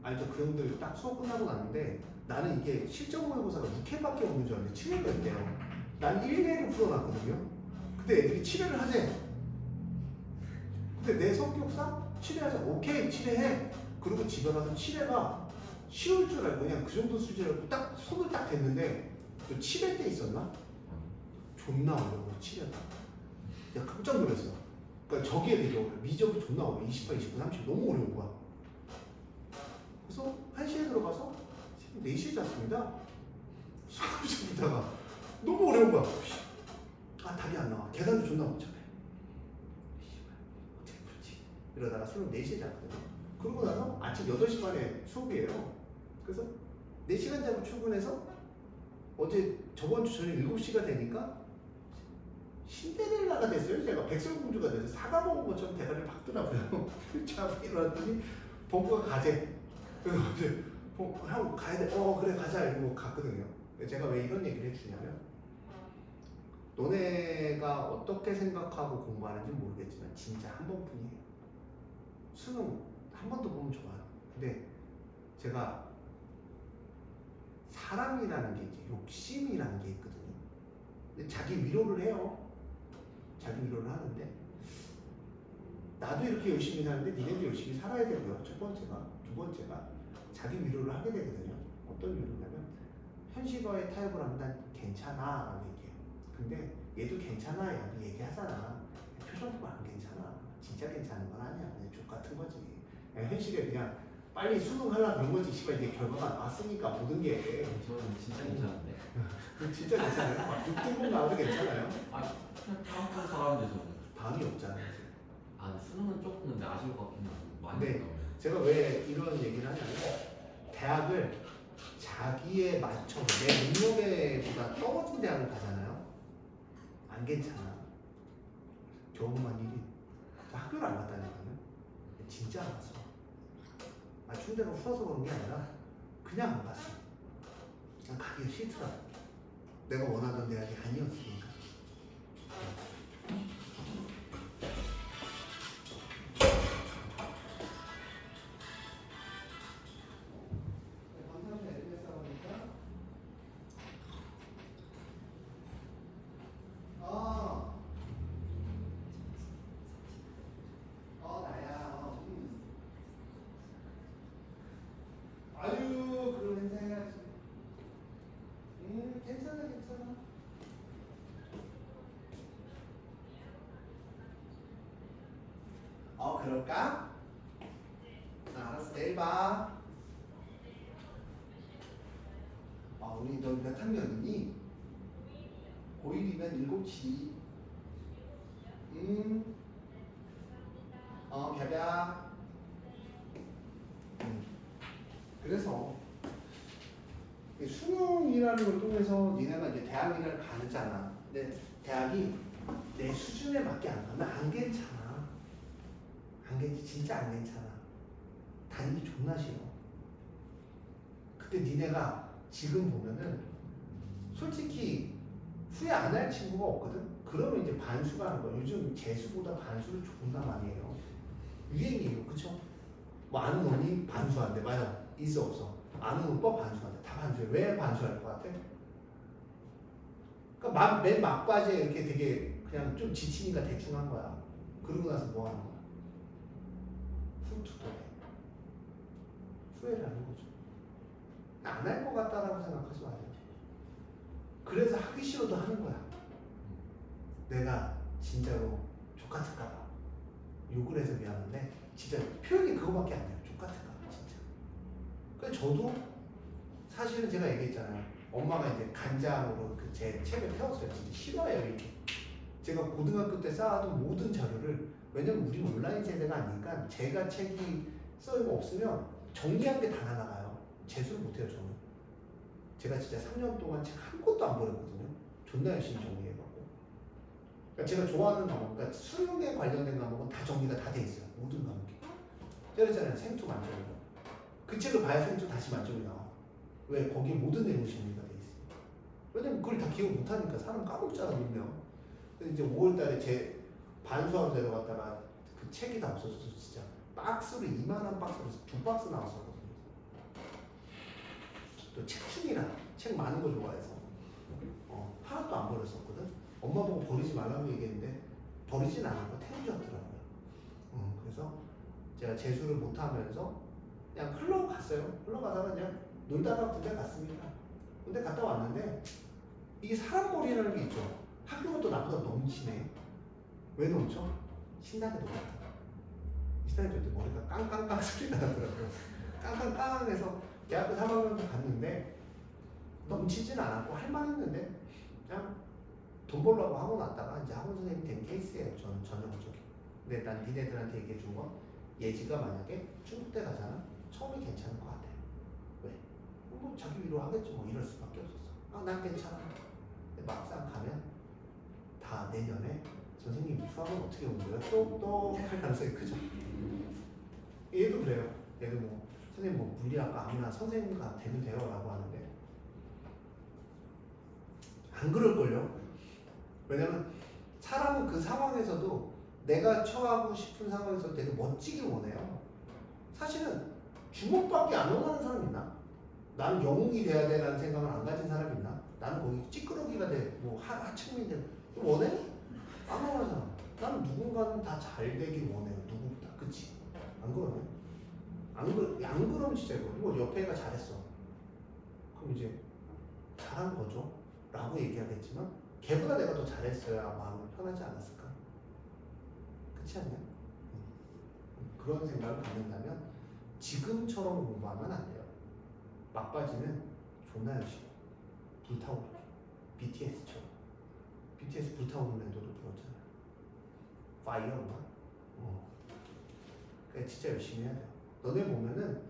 [SPEAKER 1] 알죠? 그 형들 딱 수업 끝나고 났는데 나는 이게 실전 모의고사가 6회밖에 없는 줄 알았는데 7회가 있대요. 난 1회를 풀어놨거든요. 근데 애들이 7회를 하재. 근데 내 성격상 7회 하자. 오케이 7회 해. 그리고 집에 가서 7회가 쉬울 줄 알고 그냥 그 정도 수준으로 딱 손을 딱 댔는데 또 7회 때 있었나? 존나 어려워 7회가. 야 깜짝 놀랐어. 그러니까 저기에 되게 어려워. 미적이 존나 어려워. 28, 29, 30 너무 어려운 거야. 그래서 1시에 들어가서 4시에 잤습니다. 수학을 보다가 너무 어려운 거야. 답이 안 나와. 계산도 존나 복잡해. 어떻게 풀지? 이러다가 수능 4시에 잤거든요. 그러고 나서 아침 8시 반에 수업이에요. 그래서 4시간 자고 출근해서 저번 주 저녁 7시가 되니까 신데렐라가 됐어요. 제가 백설공주가 돼서 사과 먹은 것처럼 대가리를 박더라고요. 자 일어났더니 벙커가 가재. 그래서 이제 형 가야 돼. 그래 가자 이러고 갔거든요. 제가 왜 이런 얘기를 해주냐면 너네가 어떻게 생각하고 공부하는지 모르겠지만 진짜 한 번뿐이에요. 수능 한 번 더 보면 좋아요. 근데 제가 사람이라는 게 이제 욕심이라는 게 있거든요. 근데 자기 위로를 해요. 자기 위로를 하는데 나도 이렇게 열심히 사는데 니네도 열심히 살아야 되고요. 첫 번째가. 두 번째가 자기 위로를 하게 되거든요. 어떤 위로냐면 현실과의 타협을 하면 난 괜찮아 라고 얘기해요. 근데 얘도 괜찮아 라고 얘기하잖아. 표정도 안 괜찮아. 진짜 괜찮은 건 아니야. 그냥 족 같은 거지. 그냥 현실에 그냥 빨리 수능 하려고 그런 거지. 씨발 이게 결과가 나왔으니까 모든 게.
[SPEAKER 2] 저는 진짜 괜찮은데.
[SPEAKER 1] 진짜 괜찮아요? 막 6등급 나와도 괜찮아요?
[SPEAKER 2] 아 그냥 다음 사람인데 저는.
[SPEAKER 1] 방이 없잖아요. 지금.
[SPEAKER 2] 아 근데 수능은 조금 근데 아쉬울 것 같긴 해요. 많이
[SPEAKER 1] 네.
[SPEAKER 2] 나오면.
[SPEAKER 1] 제가 왜 이런 얘기를 하냐면 대학을 자기에 맞춰서 내 능력에보다 떨어진 대학을 가잖아요. 안 괜찮아. 경험한 일이 학교를 안 갔다니까요. 진짜 안 갔어. 아 충대가 풀어서 그런 게 아니라 그냥 안 갔어. 그냥 가기 싫더라. 내가 원하던 대학이 아니었으니까. 감사합니다. SBS 하니까. 나야. 아유, 그런 행사 해야지. 괜찮아, 괜찮아. 그럴까? 알았어, 내일 봐. 우리 너 몇 학년이니? 고1이면 7시. 벼벼. 그래서 이 수능이라는 걸 통해서 니네가 이제 대학이라는 가잖아. 근데 대학이 내 수준에 맞게 안 가면 안 괜찮아. 진짜 안 괜찮아. 다니기 존나 싫어. 그때 니네가 지금 보면은 솔직히 후회 안 할 친구가 없거든? 그러면 이제 반수가 하는 거야. 요즘 재수보다 반수를 존나 많이 해요. 유행이에요. 그쵸? 뭐 아는 언니 반수한대. 맞아. 있어 없어? 아는 오빠 반수한대. 다 반수해. 왜 반수할 것 같아? 그러니까 맨 막바지에 이렇게 되게 그냥 좀 지치니까 대충 한 거야. 그러고 나서 뭐 하는 거야? 훑투더해. 후회를 하는 거죠. 안 할 것 같다라고 생각하지 마세요. 그래서 하기 싫어도 하는 거야. 내가 진짜로 족같을까봐 욕을 해서 미안한데 진짜 표현이 그거밖에 안 돼요. 족같을까봐 진짜. 그래서 저도 사실은 제가 얘기했잖아요. 엄마가 이제 간장으로 그 제 책을 태웠어요. 진짜 싫어요 이렇게. 제가 고등학교 때 쌓아둔 모든 자료를 왜냐면 우리 온라인 세대가 아니니까 제가 책이 써있고 없으면 정리한 게 다 날아가요. 재수를 못해요 저는. 제가 진짜 3년 동안 책 한 권도 안 버렸거든요. 존나 열심히 정리해갖고. 그러니까 제가 좋아하는 과목, 그러니까 수능에 관련된 과목은 다 정리가 다 돼 있어요. 모든 과목이. 때렸잖아요. 생투 만점이고. 그 책을 봐야 생투 다시 만점이 나와. 왜? 거기에 모든 내용이 정리가 돼 있어요. 왜냐면 그걸 다 기억 못하니까 사람 까먹잖아 분명. 근데 이제 5월달에 제 반수하러 데려갔다가 그 책이 다 없어져서 진짜 박스로 2만원 박스로 2박스 나왔었거든요. 또 책충이라 책 많은 거 좋아해서 하나도 안 버렸었거든. 엄마 보고 버리지 말라고 얘기했는데 버리진 않았고 태우셨더라고요. 그래서 제가 재수를 못하면서 그냥 흘러갔어요. 흘러가다가 그냥 놀다가 군대 갔습니다. 군대 갔다 왔는데 이게 사람 머리라는 게 있죠. 학교가 또 나보다 넘치네. 왜 넘쳐? 신나게 놀았다. 신나게 놀 때 머리가 깡깡깡 소리가 나더라고요. 깡깡깡해서 대학교 3학년 갔는데 넘치진 않았고 할만했는데 그냥 돈 벌려고 학원 왔다가 이제 학원 선생님 된 케이스예요. 저는 전형적인. 근데 난 니네들한테 얘기해 준 건 예지가 만약에 중국대 가잖아. 처음이 괜찮을 것 같아. 왜? 뭐 자기 위로 하겠지 뭐 이럴 수밖에 없었어. 난 괜찮아. 근데 막상 가면 다 내년에 선생님 수학은 어떻게 온 거예요? 똑똑할 가능성이 크죠. 얘도 그래요. 얘도 뭐 선생님 뭐 물리학과 아무나 선생님과 되면 돼요 라고 하는데 안 그럴걸요? 왜냐면 사람은 그 상황에서도 내가 처하고 싶은 상황에서 되게 멋지길 원해요. 사실은 주목밖에 안 원하는 사람 있나? 나는 영웅이 돼야 돼라는 생각을 안 가진 사람 있나? 나는 거기 찌끄러기가 돼, 뭐 하층민이 돼. 원해? 안 원하잖아. 나는 누군가는 다 잘 되길 원해요. 누구보다. 그치? 안 그러네? 안 그러면 진짜 이거. 뭐 옆에 애가 잘했어. 그럼 이제 잘한 거죠? 라고 얘기하겠지만 걔보다 내가 더 잘했어야 마음이 편하지 않았을까? 그렇지 않냐? 그런 생각을 갖는다면 지금처럼 공부하면 안 돼요. 막바지는 존나 열심히 불타오르게 BTS처럼. BTS 불타오르는 애들도 불었잖아요. 파이어인가? 그러니까 진짜 열심히 해야 돼요. 너네 보면은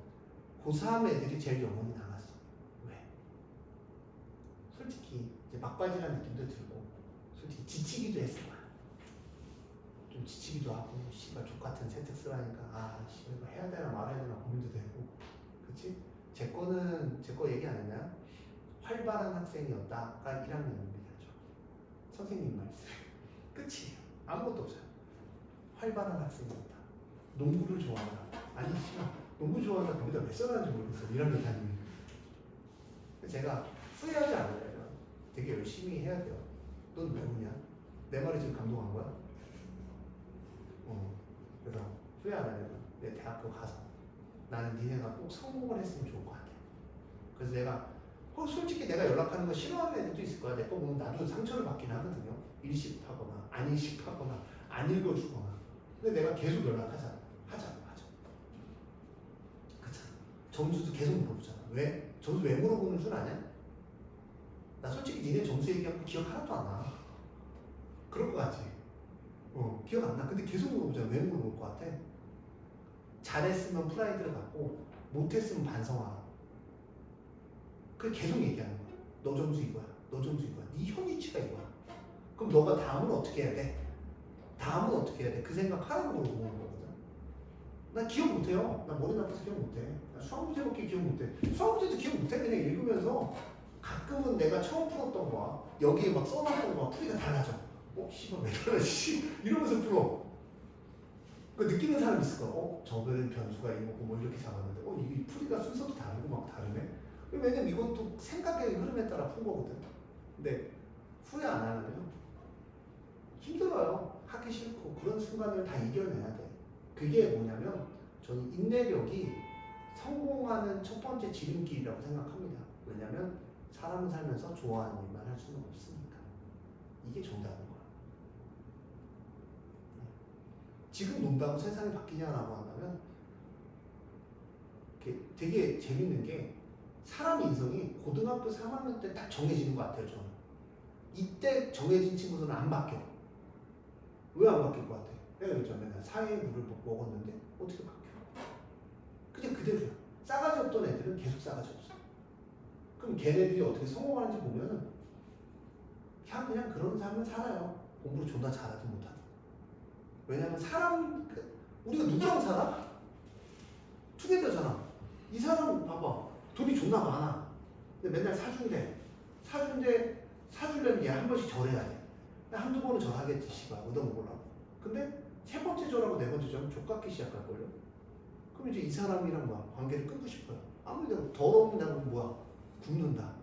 [SPEAKER 1] 고3 애들이 제일 영혼이 남았어. 왜? 솔직히 이제 막바지라는 느낌도 들고 솔직히 지치기도 했어. 좀 지치기도 하고 씨발 족같은 세특스를 하니까 아 씨발 이거 해야 되나 말아야 되나 고민도 되고 그치? 제 거 얘기 안 했나요? 활발한 학생이었다가 1학년입니다. 선생님 말씀 끝이에요. 아무것도 없어요. 활발한 학생이었다. 농구를 좋아하라. 아니 씨발 농구 좋아하나 거기다 몇 살하는지 모르겠어. 1학년 다니면 제가 후회하지 않아요. 되게 열심히 해야 돼요. 넌 왜 우냐? 내 말이 지금 감동한 거야? 그래서 후회 안 하려면 내 대학교 가서 나는 니네가 꼭 성공을 했으면 좋을 것 같아. 그래서 내가 솔직히 내가 연락하는 거 싫어하는 애들도 있을 거야. 내 거 보면 나도 상처를 받긴 하거든요. 일식하거나 안 일식하거나 안 읽어주거나. 근데 내가 계속 연락하잖아. 하자. 그쵸? 점수도 계속 물어보잖아. 왜? 점수 왜 물어보는 줄 아냐? 나 솔직히 니네 점수 얘기하면 기억 하나도 안 나. 그럴 것 같지? 기억 안 나. 근데 계속 물어보잖아. 왜 물어볼 것 같아? 잘했으면 프라이드를 갖고 못했으면 반성하라. 그래 계속 얘기하는 거야. 너 점수 이거야. 너 점수 이거야. 네 현위치가 이거야. 그럼 너가 다음은 어떻게 해야 돼? 다음은 어떻게 해야 돼? 그 생각 하라고 물어보는 거거든. 나 기억 못해요. 나 머리 나빠서 기억 못해. 나 수학 문제밖에 기억 못해. 수학 문제도 기억 못해. 그냥 읽으면서 가끔은 내가 처음 풀었던 거야. 여기에 막 써놨던 거야. 풀이가 달라져. 씨발 왜 달라지지? 이러면서 풀어. 그 느끼는 사람 있을 거야. 저거는 변수가 이거고 뭐 이렇게 잡았는데 이게 풀이가 순서도 다르고 막 다르네. 왜냐면 이것도 생각의 흐름에 따라 푼 거거든. 근데 후회 안 하면 힘들어요. 하기 싫고 그런 순간을 다 이겨내야 돼. 그게 뭐냐면 저는 인내력이 성공하는 첫 번째 지름길이라고 생각합니다. 왜냐면 사람은 살면서 좋아하는 일만 할 수는 없으니까. 이게 정답인 거야. 지금 논다고 세상이 바뀌냐라고 한다면 되게 재밌는 게 사람 인성이 고등학교 3학년 때 딱 정해지는 것 같아요. 저는 이때 정해진 친구들은 안 바뀌어. 왜 안 바뀔 것 같아? 내가 요즘에 맨날 사회의 물을 먹었는데 어떻게 바뀌어? 그냥 그대로야. 싸가지 없던 애들은 계속 싸가지 없어. 그럼 걔네들이 어떻게 성공하는지 보면은 그냥 그런 삶을 살아요. 공부를 존나 잘하든 못하든. 왜냐면 우리가 누구랑 살아? 투게더잖아. 이 사람 봐봐. 돈이 존나 많아. 근데 맨날 사주려면 얘 한 번씩 절해야 돼. 한두 번은 절하겠지, 씨발. 얻어먹으려고. 근데 세 번째 절하고 네 번째 절은 족같기 시작할걸요? 그럼 이제 이 사람이랑 막 관계를 끊고 싶어요. 아무리 더러운 다면 뭐야? 굶는다.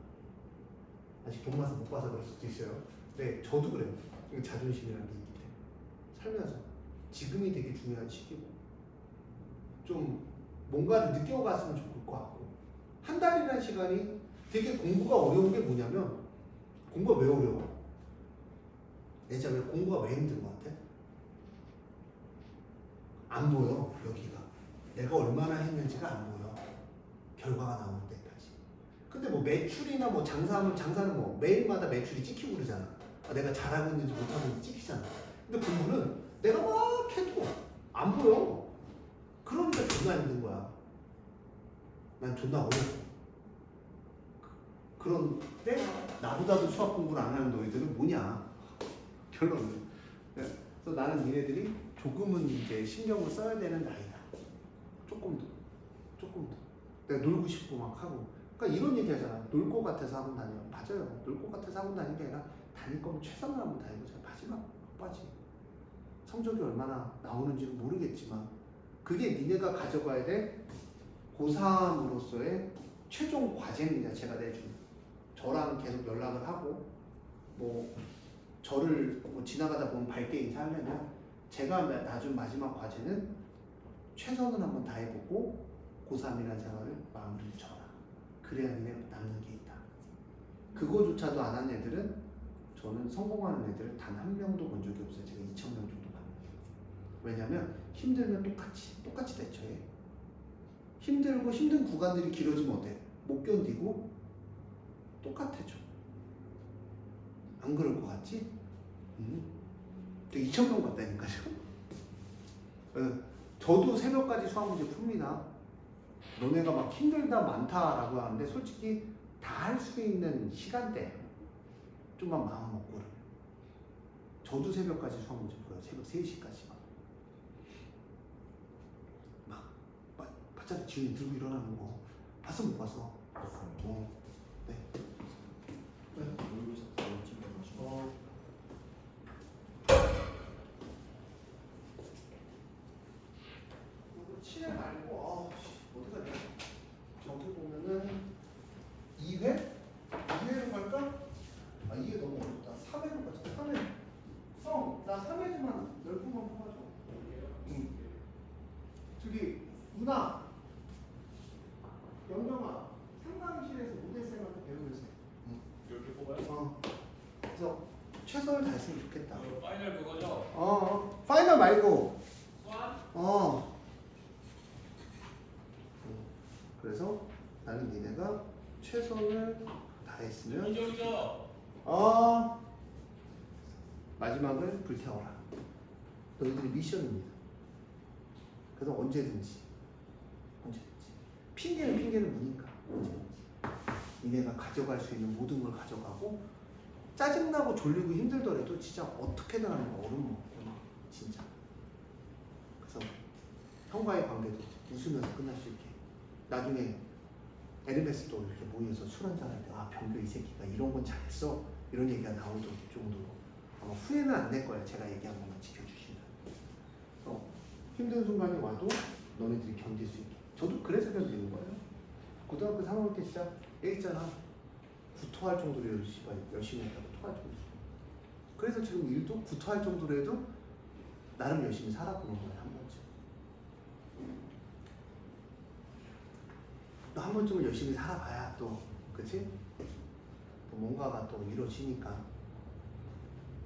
[SPEAKER 1] 아직 돈 맛을 못 봐서 그럴 수도 있어요. 근데 저도 그래요. 이거 자존심이라는 게 있기 때문에. 살면서. 지금이 되게 중요한 시기고. 좀 뭔가를 느껴갔으면 좋을 것 같고. 한 달이라는 시간이 되게 공부가 어려운 게 뭐냐면 공부가 왜 어려워? 진짜 왜 공부가 왜 힘든 것 같아? 안 보여 여기가 내가 얼마나 했는지가 안 보여 결과가 나올 때까지. 근데 뭐 매출이나 뭐 장사는 뭐 매일마다 매출이 찍히고 그러잖아. 내가 잘하고 있는지 못하고 있는지 찍히잖아. 근데 공부는 내가 막 해도 안 보여. 그러니까 존나 힘든 거야. 난 존나 어려워. 그런데 나보다도 수학 공부를 안 하는 너희들은 뭐냐? 결론은. 그래서 나는 니네들이 조금은 이제 신경을 써야 되는 나이다. 조금 더. 내가 놀고 싶고 막 하고. 그러니까 이런 얘기 하잖아. 놀 것 같아서 학원 다녀. 맞아요. 놀 것 같아서 학원 다니는 게 아니라 다닐 거면 최선을 한번 다해보자. 마지막 빠지. 성적이 얼마나 나오는지는 모르겠지만 그게 니네가 가져가야 될 고3으로서의 최종 과제입니다. 제가 내준. 저랑 계속 연락을 하고 뭐 저를 뭐 지나가다 보면 밝게 인사하려면 제가 놔준 마지막 과제는 최선을 한번 다해보고 고3이라는 생활을 마무리를 져라. 그래야 니네 남는 게 있다. 그거조차도 안 한 애들은 저는 성공하는 애들을 단 한 명도 본 적이 없어요. 제가 2,000명 정도 봤는데. 왜냐면 힘들면 똑같이 대처해. 힘들고 힘든 구간들이 길어지면 어때? 못 견디고 똑같아져. 안 그럴 것 같지? 2,000명 봤다니까요. 저도 새벽까지 수학 문제 풉니다. 너네가 막 힘들다 많다라고 하는데 솔직히 다 할 수 있는 시간대 좀만 마음 먹고 그러면 저도 새벽까지 수학 문제 풀어요. 새벽 3시까지 막 바짝 지훈이 들고 일어나는 거 봤어 못 봤어? 네. 이거 칠해 말고 어디 가냐? 저기 보면은 2회? 2회로 갈까? 2회 너무 어렵다. 3회로 가자. 3회. 나 3회지만 10분만 뽑아줘. 응. 저기 누나, 영경아, 상담실에서 모델쌤한테 배우면서.
[SPEAKER 4] 이렇게 뽑아요?
[SPEAKER 1] 그래서 최선을 다했으면 좋겠다.
[SPEAKER 4] 파이널 그거죠?
[SPEAKER 1] 파이널 말고.
[SPEAKER 4] 수학?
[SPEAKER 1] 그래서 나는 니네가 최선을 다했으면
[SPEAKER 4] 이죠.
[SPEAKER 1] 마지막을 불태워라. 너희들이 미션입니다. 그래서 언제든지 핑계는 무니까 언제든지 니네가 가져갈 수 있는 모든 걸 가져가고 짜증나고 졸리고 힘들더라도 진짜 어떻게든 하는 거 얼음 먹고 진짜. 그래서 형과의 관계도 웃으면서 끝날 수 있게. 나중에 에르메스도 이렇게 모여서 술 한잔 할 때 병교 이 새끼가 이런 건 잘했어 이런 얘기가 나올 정도로 아마 후회는 안 될 거야. 제가 얘기한 것만 지켜주신다. 힘든 순간이 와도 너네들이 견딜 수 있게. 저도 그래서 견디는 거예요. 고등학교 3학년 때 진짜 얘기했잖아. 구토할 정도로 열심히 했다고. 토할 정도로. 그래서 지금 일도 구토할 정도로 해도 나름 열심히 살아보는 거예요. 한 번쯤. 또 한 번쯤은 열심히 살아봐야 또 그치? 또 뭔가가 또 이루어지니까.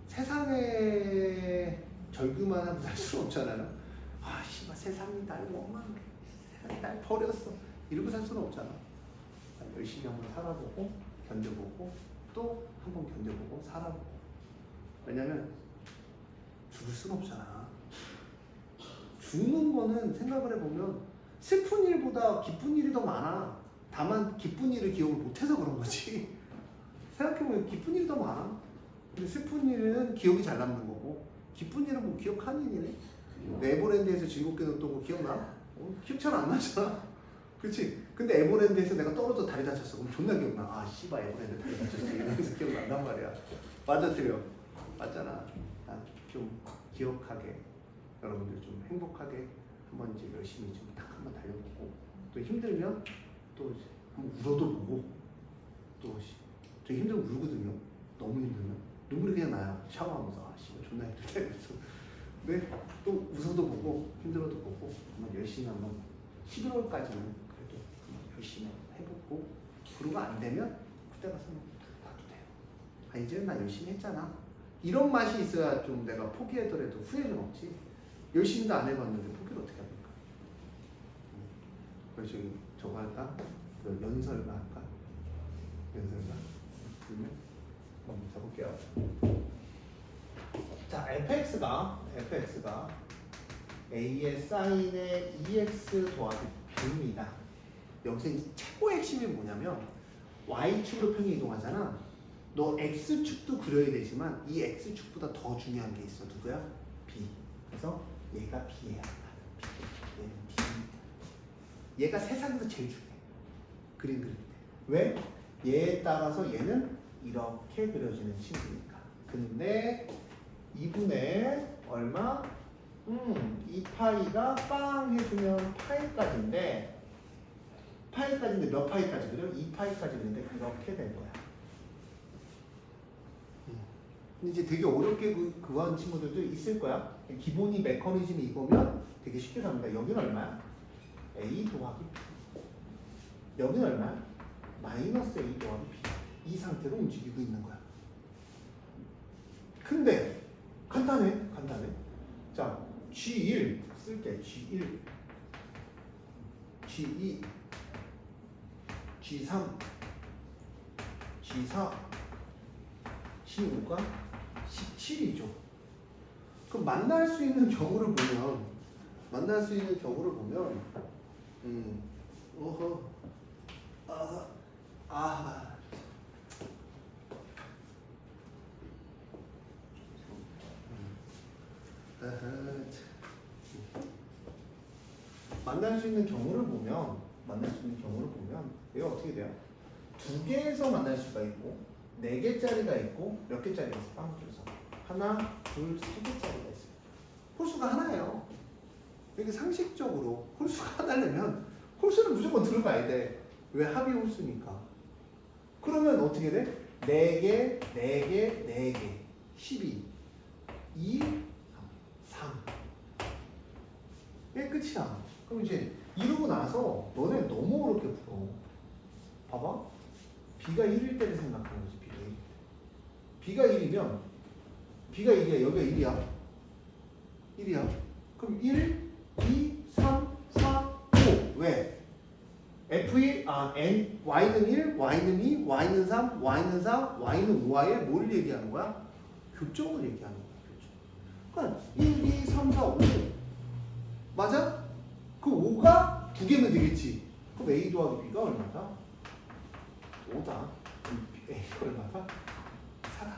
[SPEAKER 1] 세상에 절규만 하고 살 수는 없잖아요. 씨발 세상이 날 원망해. 세상이 날 버렸어. 이러고 살 수는 없잖아. 열심히 한번 살아보고 견뎌보고 또 한 번 견뎌보고 살아보고. 왜냐면 죽을 수는 없잖아. 죽는 거는 생각을 해보면 슬픈 일보다 기쁜 일이 더 많아. 다만 기쁜 일을 기억을 못해서 그런 거지. 생각해보면 기쁜 일이 더 많아. 근데 슬픈 일은 기억이 잘 남는 거고 기쁜 일은 뭐 기억하는 일이네. 에버랜드에서 즐겁게 놀던 거 기억나? 기억 잘 안 나잖아. 그치? 근데 에버랜드에서 내가 떨어져 다리 다쳤어. 그럼 존나 기억나. 씨발 에버랜드 다리 다쳤지. 이러면서 기억난단 말이야. 맞아 틀려? 맞잖아. 좀 기억하게 여러분들 좀 행복하게 한번 이제 열심히 좀 딱 한번 달려보고 또 힘들면 또 한번 울어도 보고 또 저 힘들면 울거든요. 너무 힘들면 눈물이 그냥 나요. 샤워하면서 씨발 존나 힘들다 이러면서. 근데 또 웃어도 보고 힘들어도 보고 한번 열심히 한번 11월까지는 그래도 한번 열심히 해보고 그러고 안 되면 그때 가서 봐도 돼요. 이제는 나 열심히 했잖아. 이런 맛이 있어야 좀 내가 포기하더라도 후회는 없지. 열심히도 안 해봤는데 포기를 어떻게 합니까? 그래서 저거 할까? 연설가 할까? 연설가? 그러면 한번 잡을게요. 자, fx가 a의 사인의 2x 더하기 b입니다. 여기서 최고의 핵심이 뭐냐면 y축으로 평이 이동하잖아. 너 x축도 그려야 되지만 이 x축보다 더 중요한 게 있어. 누구야? b. 그래서 얘가 b예요. 얘는 b. 얘가 세상에서 제일 중요해. 그림 그릴 때. 왜? 얘에 따라서 얘는 이렇게 그려지는 친구니까. 근데 2분의 얼마? 2파이가 빵 해주면 파이까지인데 몇 파이까지 그래요? 2파이까지 그런데 이렇게 된 거야. 근데 이제 되게 어렵게 구한 친구들도 있을 거야. 기본이 메커니즘이 이거면 되게 쉽게 갑니다. 여기는 얼마야? A 더하기 B. 여기는 얼마야? 마이너스 A 더하기 B. 이 상태로 움직이고 있는 거야. 근데 간단해. 자, G1 쓸게. G1, G2, G3, G4, G5가 17이죠. 그럼 만날 수 있는 경우를 보면 어허 만날 수 있는 경우를 보면 얘가 어떻게 돼요? 2개에서 만날 수가 있고 4개짜리가 있고 몇 개짜리가 있어? 빵 줄서 하나, 둘, 3개짜리가 있어요. 홀수가 하나예요. 이게 상식적으로 홀수가 하나려면 홀수는 무조건 들어가야 돼. 왜? 합이 홀수니까. 그러면 어떻게 돼? 4개, 4개, 4개 12 2, 3 이게 끝이야. 그럼 이제 이러고 나서 너네 너무 어렵게 풀어. 봐봐. B가 1일 때를 생각하는 거지. B가 1이면 B가 1이야. 여기가 1이야. 그럼 1, 2, 3, 4, 5. 왜? F1, N, Y는 1, Y는 2, Y는 3, Y는 4, Y는 5에 뭘 얘기하는 거야? 교점을 얘기하는 거야. 교점. 그러니까 1, 2, 3, 4, 5. 맞아? 그 5가 2개면 되겠지. 그럼 A 더하기 B가 얼마다? 5다. A가 얼마다? 4다.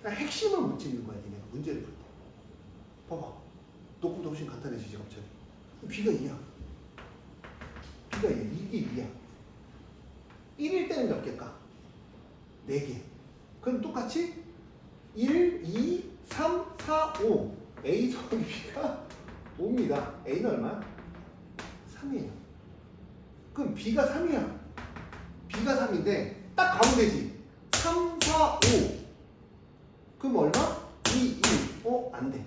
[SPEAKER 1] 그러니까 핵심을 못 찍는 거야, 니네가 문제를 풀 때. 봐봐. 녹음도 훨씬 간단해지지, 갑자기. B가 2야. B가 2야. 이게 2야. 1일 때는 몇 개일까? 4개. 그럼 똑같이 1, 2, 3, 4, 5. A 더하기 B가 5입니다. A는 얼마야? 3이에요. 그럼 B가 3이야. B가 3인데 딱 가운데지. 3, 4, 5. 그럼 얼마? 2, 1. 안 돼.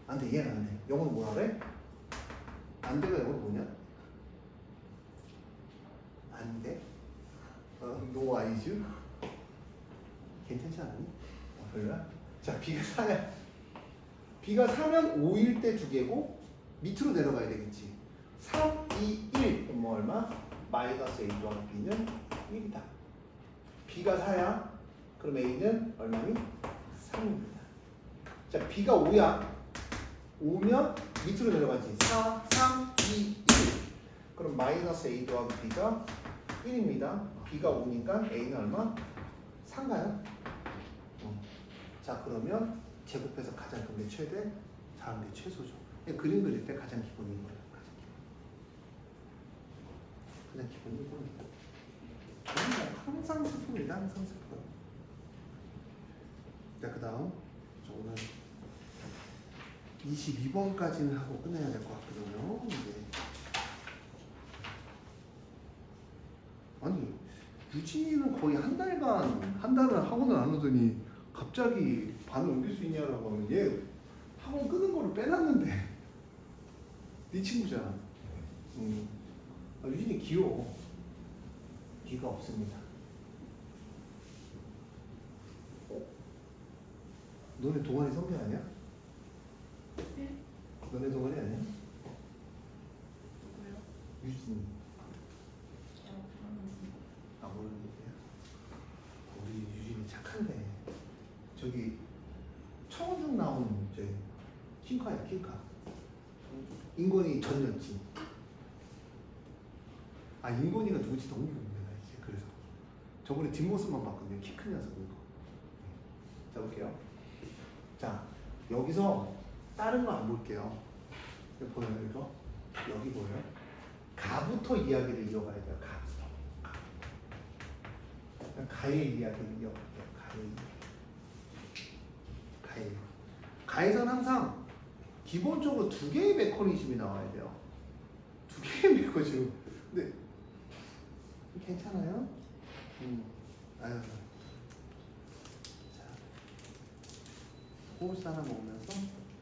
[SPEAKER 1] 안 돼. 얘는 안 돼. 영어는 뭐라 그래? 안 돼가 영어로 뭐냐? 안 돼? no eyes? 괜찮지 않니? 별로야? 자, B가 4야. B가 4면 5일 때 2개고 밑으로 내려가야 되겠지. 3, 2, 1. 그럼 뭐 얼마? 마이너스 A 더하기 B는 1이다. B가 4야. 그럼 A는 얼마니? 3입니다. 자, B가 5야. 5면 밑으로 내려가지. 4, 3, 2, 1. 그럼 마이너스 A 더하기 B가 1입니다. B가 5니까 A는 얼마? 3가요? 자, 그러면 제곱해서 가장 큰 게 최대, 작은 게 최소죠. 그림 그릴 때 가장 기본인 거예요. 가장 기본인 겁니다. 항상 슬픕니다. 항상 슬퍼요. 자, 그 다음 오늘 22번까지는 하고 끝내야 될 것 같거든요. 이제. 아니, 유진이는 거의 한 달을 학원을 안 오더니 갑자기 반을 옮길 수 있냐라고 하면 얘 학원 끄는 거를 빼놨는데 네 친구잖아. 유진이 귀여워. 귀가 없습니다. 너네 동아리 선배 아니야?
[SPEAKER 3] 네?
[SPEAKER 1] 너네 동아리 아니야?
[SPEAKER 3] 누구요?
[SPEAKER 1] 유진이.
[SPEAKER 3] 아,
[SPEAKER 1] 모르는 얘기야? 우리 유진이 착한데 저기 청원중 나온 저기 킹카야 킹카. 인권이 전 여친. 인권이가 누구지 너무 모르겠네 이제. 그래서 저번에 뒷모습만 봤거든요. 키 큰 녀석 이거. 자, 볼게요. 자, 여기서 다른 거 안 볼게요. 여기 보여요 이거? 여기 보여요? 가부터 이야기를 이어가야 돼요. 가부터. 가의 이야기를 이어갈게요. 가의 이야기. 가해예요. 가해선 항상 기본적으로 두 개의 메커니즘이 나와야 돼요. 두 개의 메커니즘. 근데 괜찮아요? 아유. 자, 호흡 하나 먹으면서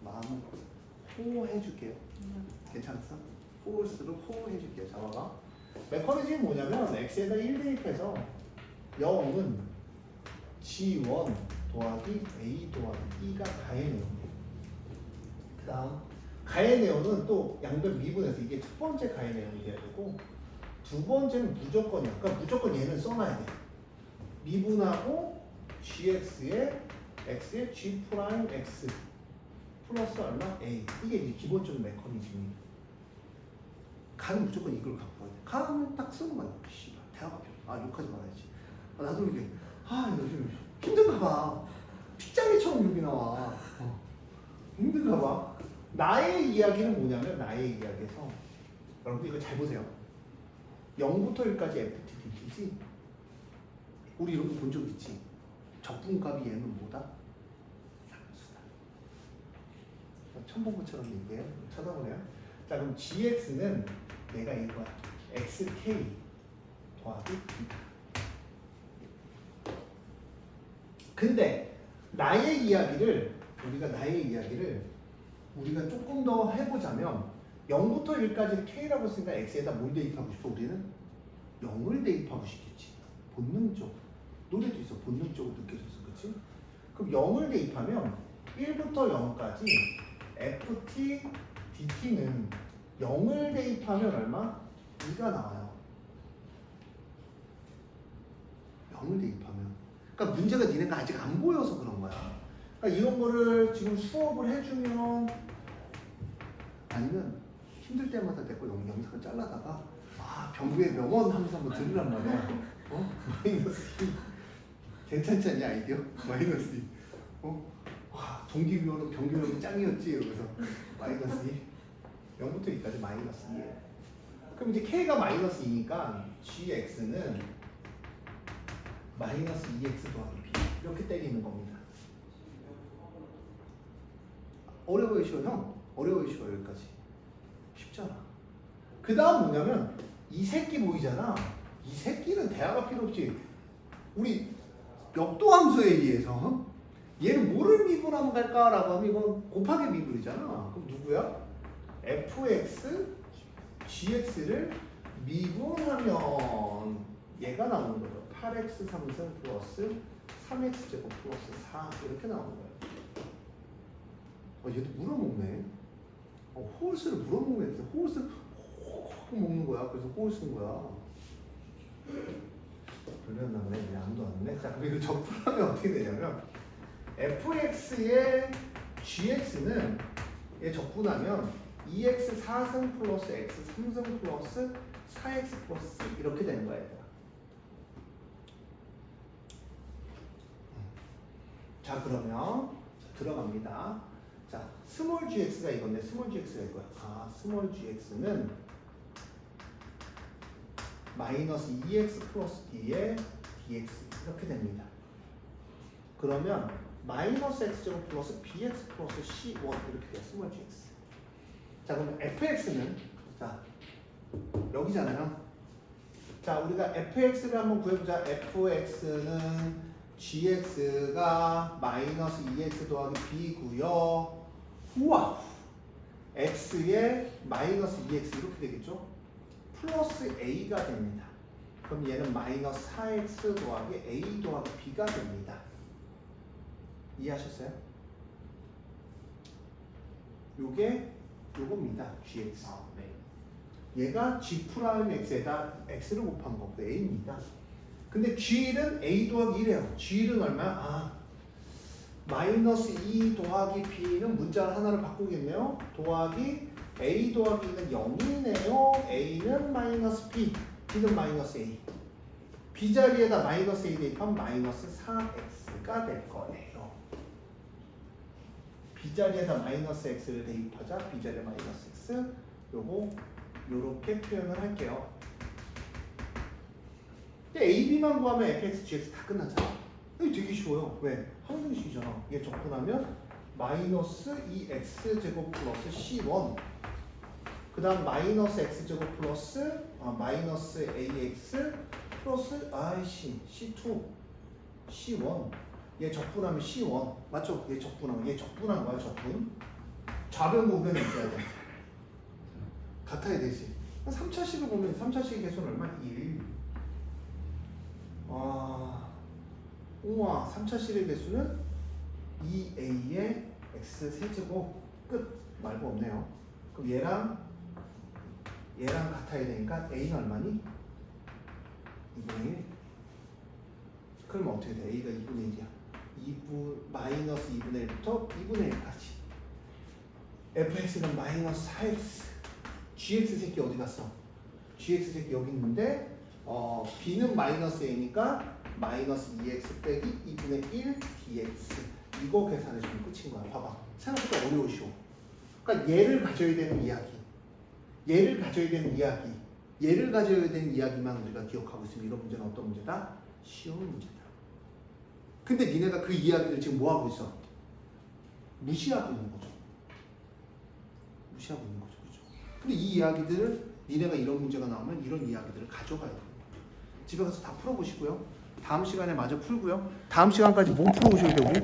[SPEAKER 1] 마음을 호호해줄게요. 괜찮았어? 호흡으로 호호해줄게요. 잡아봐. 메커니즘이 뭐냐면 x에다 1 대입해서 0은 g1 더하기 a 더하기 b가 가해 내용이에요. 그 다음 가해 내용은 또 양변 미분해서 이게 첫 번째 가해 내용이 돼야 되고 두 번째는 무조건이야. 그러니까 무조건 얘는 써놔야 돼. 미분하고 gx에 x에 g 프라임 x 플러스 얼마? a. 이게 이제 기본적인 메커니즘이에요. 가는 무조건 이걸 갖고 와야 돼. 가면 딱 쓰는 거야. 씨발 대학 앞에. 아 욕하지 말아야지. 아, 나도 이게 요즘 힘든가 봐. 픽장이처럼 욕이 나와. 힘든가 봐. 나의 이야기는 뭐냐면 나의 이야기에서 여러분들 이거 잘 보세요. 0부터 1까지 FT, DT지? 우리 이런 거 본 적 있지? 적분값이 얘는 뭐다? 상수다. 처음 본 것처럼 얘기해요. 쳐다보네요. 자 그럼 GX는 내가 이거야. XK 더하기 B다. 근데 나의 이야기를 우리가 조금 더 해보자면 0부터 1까지 K라고 쓰니까 X에다 뭘 대입하고 싶어 우리는? 0을 대입하고 싶겠지. 본능적으로. 노래도 있어. 본능적으로 느껴졌어. 그치? 그럼 0을 대입하면 1부터 0까지 FT, DT는 0을 대입하면 얼마? 2가 나와요. 0을 대입하면. 그러니까 문제가 니네가 아직 안 보여서 그런 거야. 그러니까 이런 거를 지금 수업을 해주면 아니면 힘들 때마다 내 거 영상을 잘라다가 병구의 명언 하면서 한번 들으란 말이야. 마이너스 2. 괜찮지 않냐 아이디어? 마이너스 2. 동기비호는 병규형이 짱이었지. 그래서 마이너스 2. 0부터 2까지 마이너스 2예요. 그럼 이제 K가 마이너스 2니까 GX는 마이너스 2X 더하기 B 이렇게 때리는 겁니다. 어려워요 쉬워 형? 어려워요 쉬워 여기까지? 쉽잖아. 그 다음 뭐냐면 이 새끼 보이잖아. 이 새끼는 대화가 필요 없지. 우리 역도함수에 의해서 얘는 뭐를 미분하면 갈까라고 하면 이건 곱하기 미분이잖아. 그럼 누구야? fx gx를 미분하면 얘가 나오는 거죠. 8x 3승 플러스 3x 제곱 플러스 4 이렇게 나오는 거예요. 얘도 물어먹네. 호울스를 물어먹네. 호울스를 호호호 먹는 거야. 그래서 호울 쓴 거야. 불면 나네. 양도 왔네. 자, 그리고 적분하면 어떻게 되냐면 fx의 gx는 얘 적분하면 2x 4승 플러스 x 3승 플러스 4x 플러스 이렇게 되는 거야. 얘들아. 자, 그러면 들어갑니다. 자, 스몰 gx가 이건데 스몰 gx가 이거야. 스몰 gx는 마이너스 2x 플러스 d에 dx 이렇게 됩니다. 그러면 마이너스 x제곱 플러스 bx 플러스 c1 이렇게 돼요. 스몰 gx. 자, 그럼 fx는 자 여기잖아요. 자, 우리가 fx를 한번 구해보자. fx는 gx가 마이너스 2x 더하기 b고요. 우와! x에 마이너스 2x 이렇게 되겠죠? 플러스 a가 됩니다. 그럼 얘는 마이너스 4x 더하기 a 더하기 b가 됩니다. 이해하셨어요? 요겁니다. gx.
[SPEAKER 2] 네.
[SPEAKER 1] 얘가 g'x에다 x를 곱한 거고 a입니다. 근데 g는 a 더하기 1이에요. g는 얼마야? 마이너스 2 더하기 b는 문자 하나를 바꾸겠네요. 더하기 a 더하기 2는 0이네요. a는 마이너스 b, b는 마이너스 a. b 자리에다 마이너스 a 대입하면 마이너스 4x가 될 거예요. b 자리에다 마이너스 x를 대입하자. b 자리에 마이너스 x. 요거 요렇게 표현을 할게요. 근데 a, b만 구하면 fx, gx 다 끝났잖아. 이거 되게 쉬워요. 왜? 항등식이잖아. 얘 적분하면 마이너스 2x 제곱 플러스 c1 그 다음 마이너스 x 제곱 플러스 마이너스 ax 플러스 c2 c1 얘 적분하면 c1 맞죠? 얘 적분하면 얘 적분한 거야 적분 좌변 우변이 있어야 돼 같아야 되지 3차식을 보면 3차식 개수는 얼마? 1 우와 3차식의 개수는 2a의 x 세제곱 끝 말고 없네요 그럼 얘랑 같아야 되니까 a는 얼마니? 2분의 1 그러면 어떻게 돼? a가 2분의 1이야 마이너스 2분의 1부터 2분의 1까지 fx는 마이너스 4x gx 새끼 어디 갔어? gx 새끼 여기 있는데 b는 마이너스 a니까 마이너스 2x 빼기 2분의 1 dx 이거 계산해주면 끝인 거야 봐봐 생각보다 어려우시오 그러니까 얘를 가져야 되는 이야기 얘를 가져야 되는 이야기만 우리가 기억하고 있으면 이런 문제는 어떤 문제다? 쉬운 문제다 근데 니네가 그 이야기를 지금 뭐 하고 있어? 무시하고 있는 거죠 그죠? 근데 이 이야기들을 니네가 이런 문제가 나오면 이런 이야기들을 가져가야 돼요 집에 가서 다 풀어보시고요 다음 시간에 마저 풀고요 다음 시간까지 뭐 풀어오셔야 돼요 우리?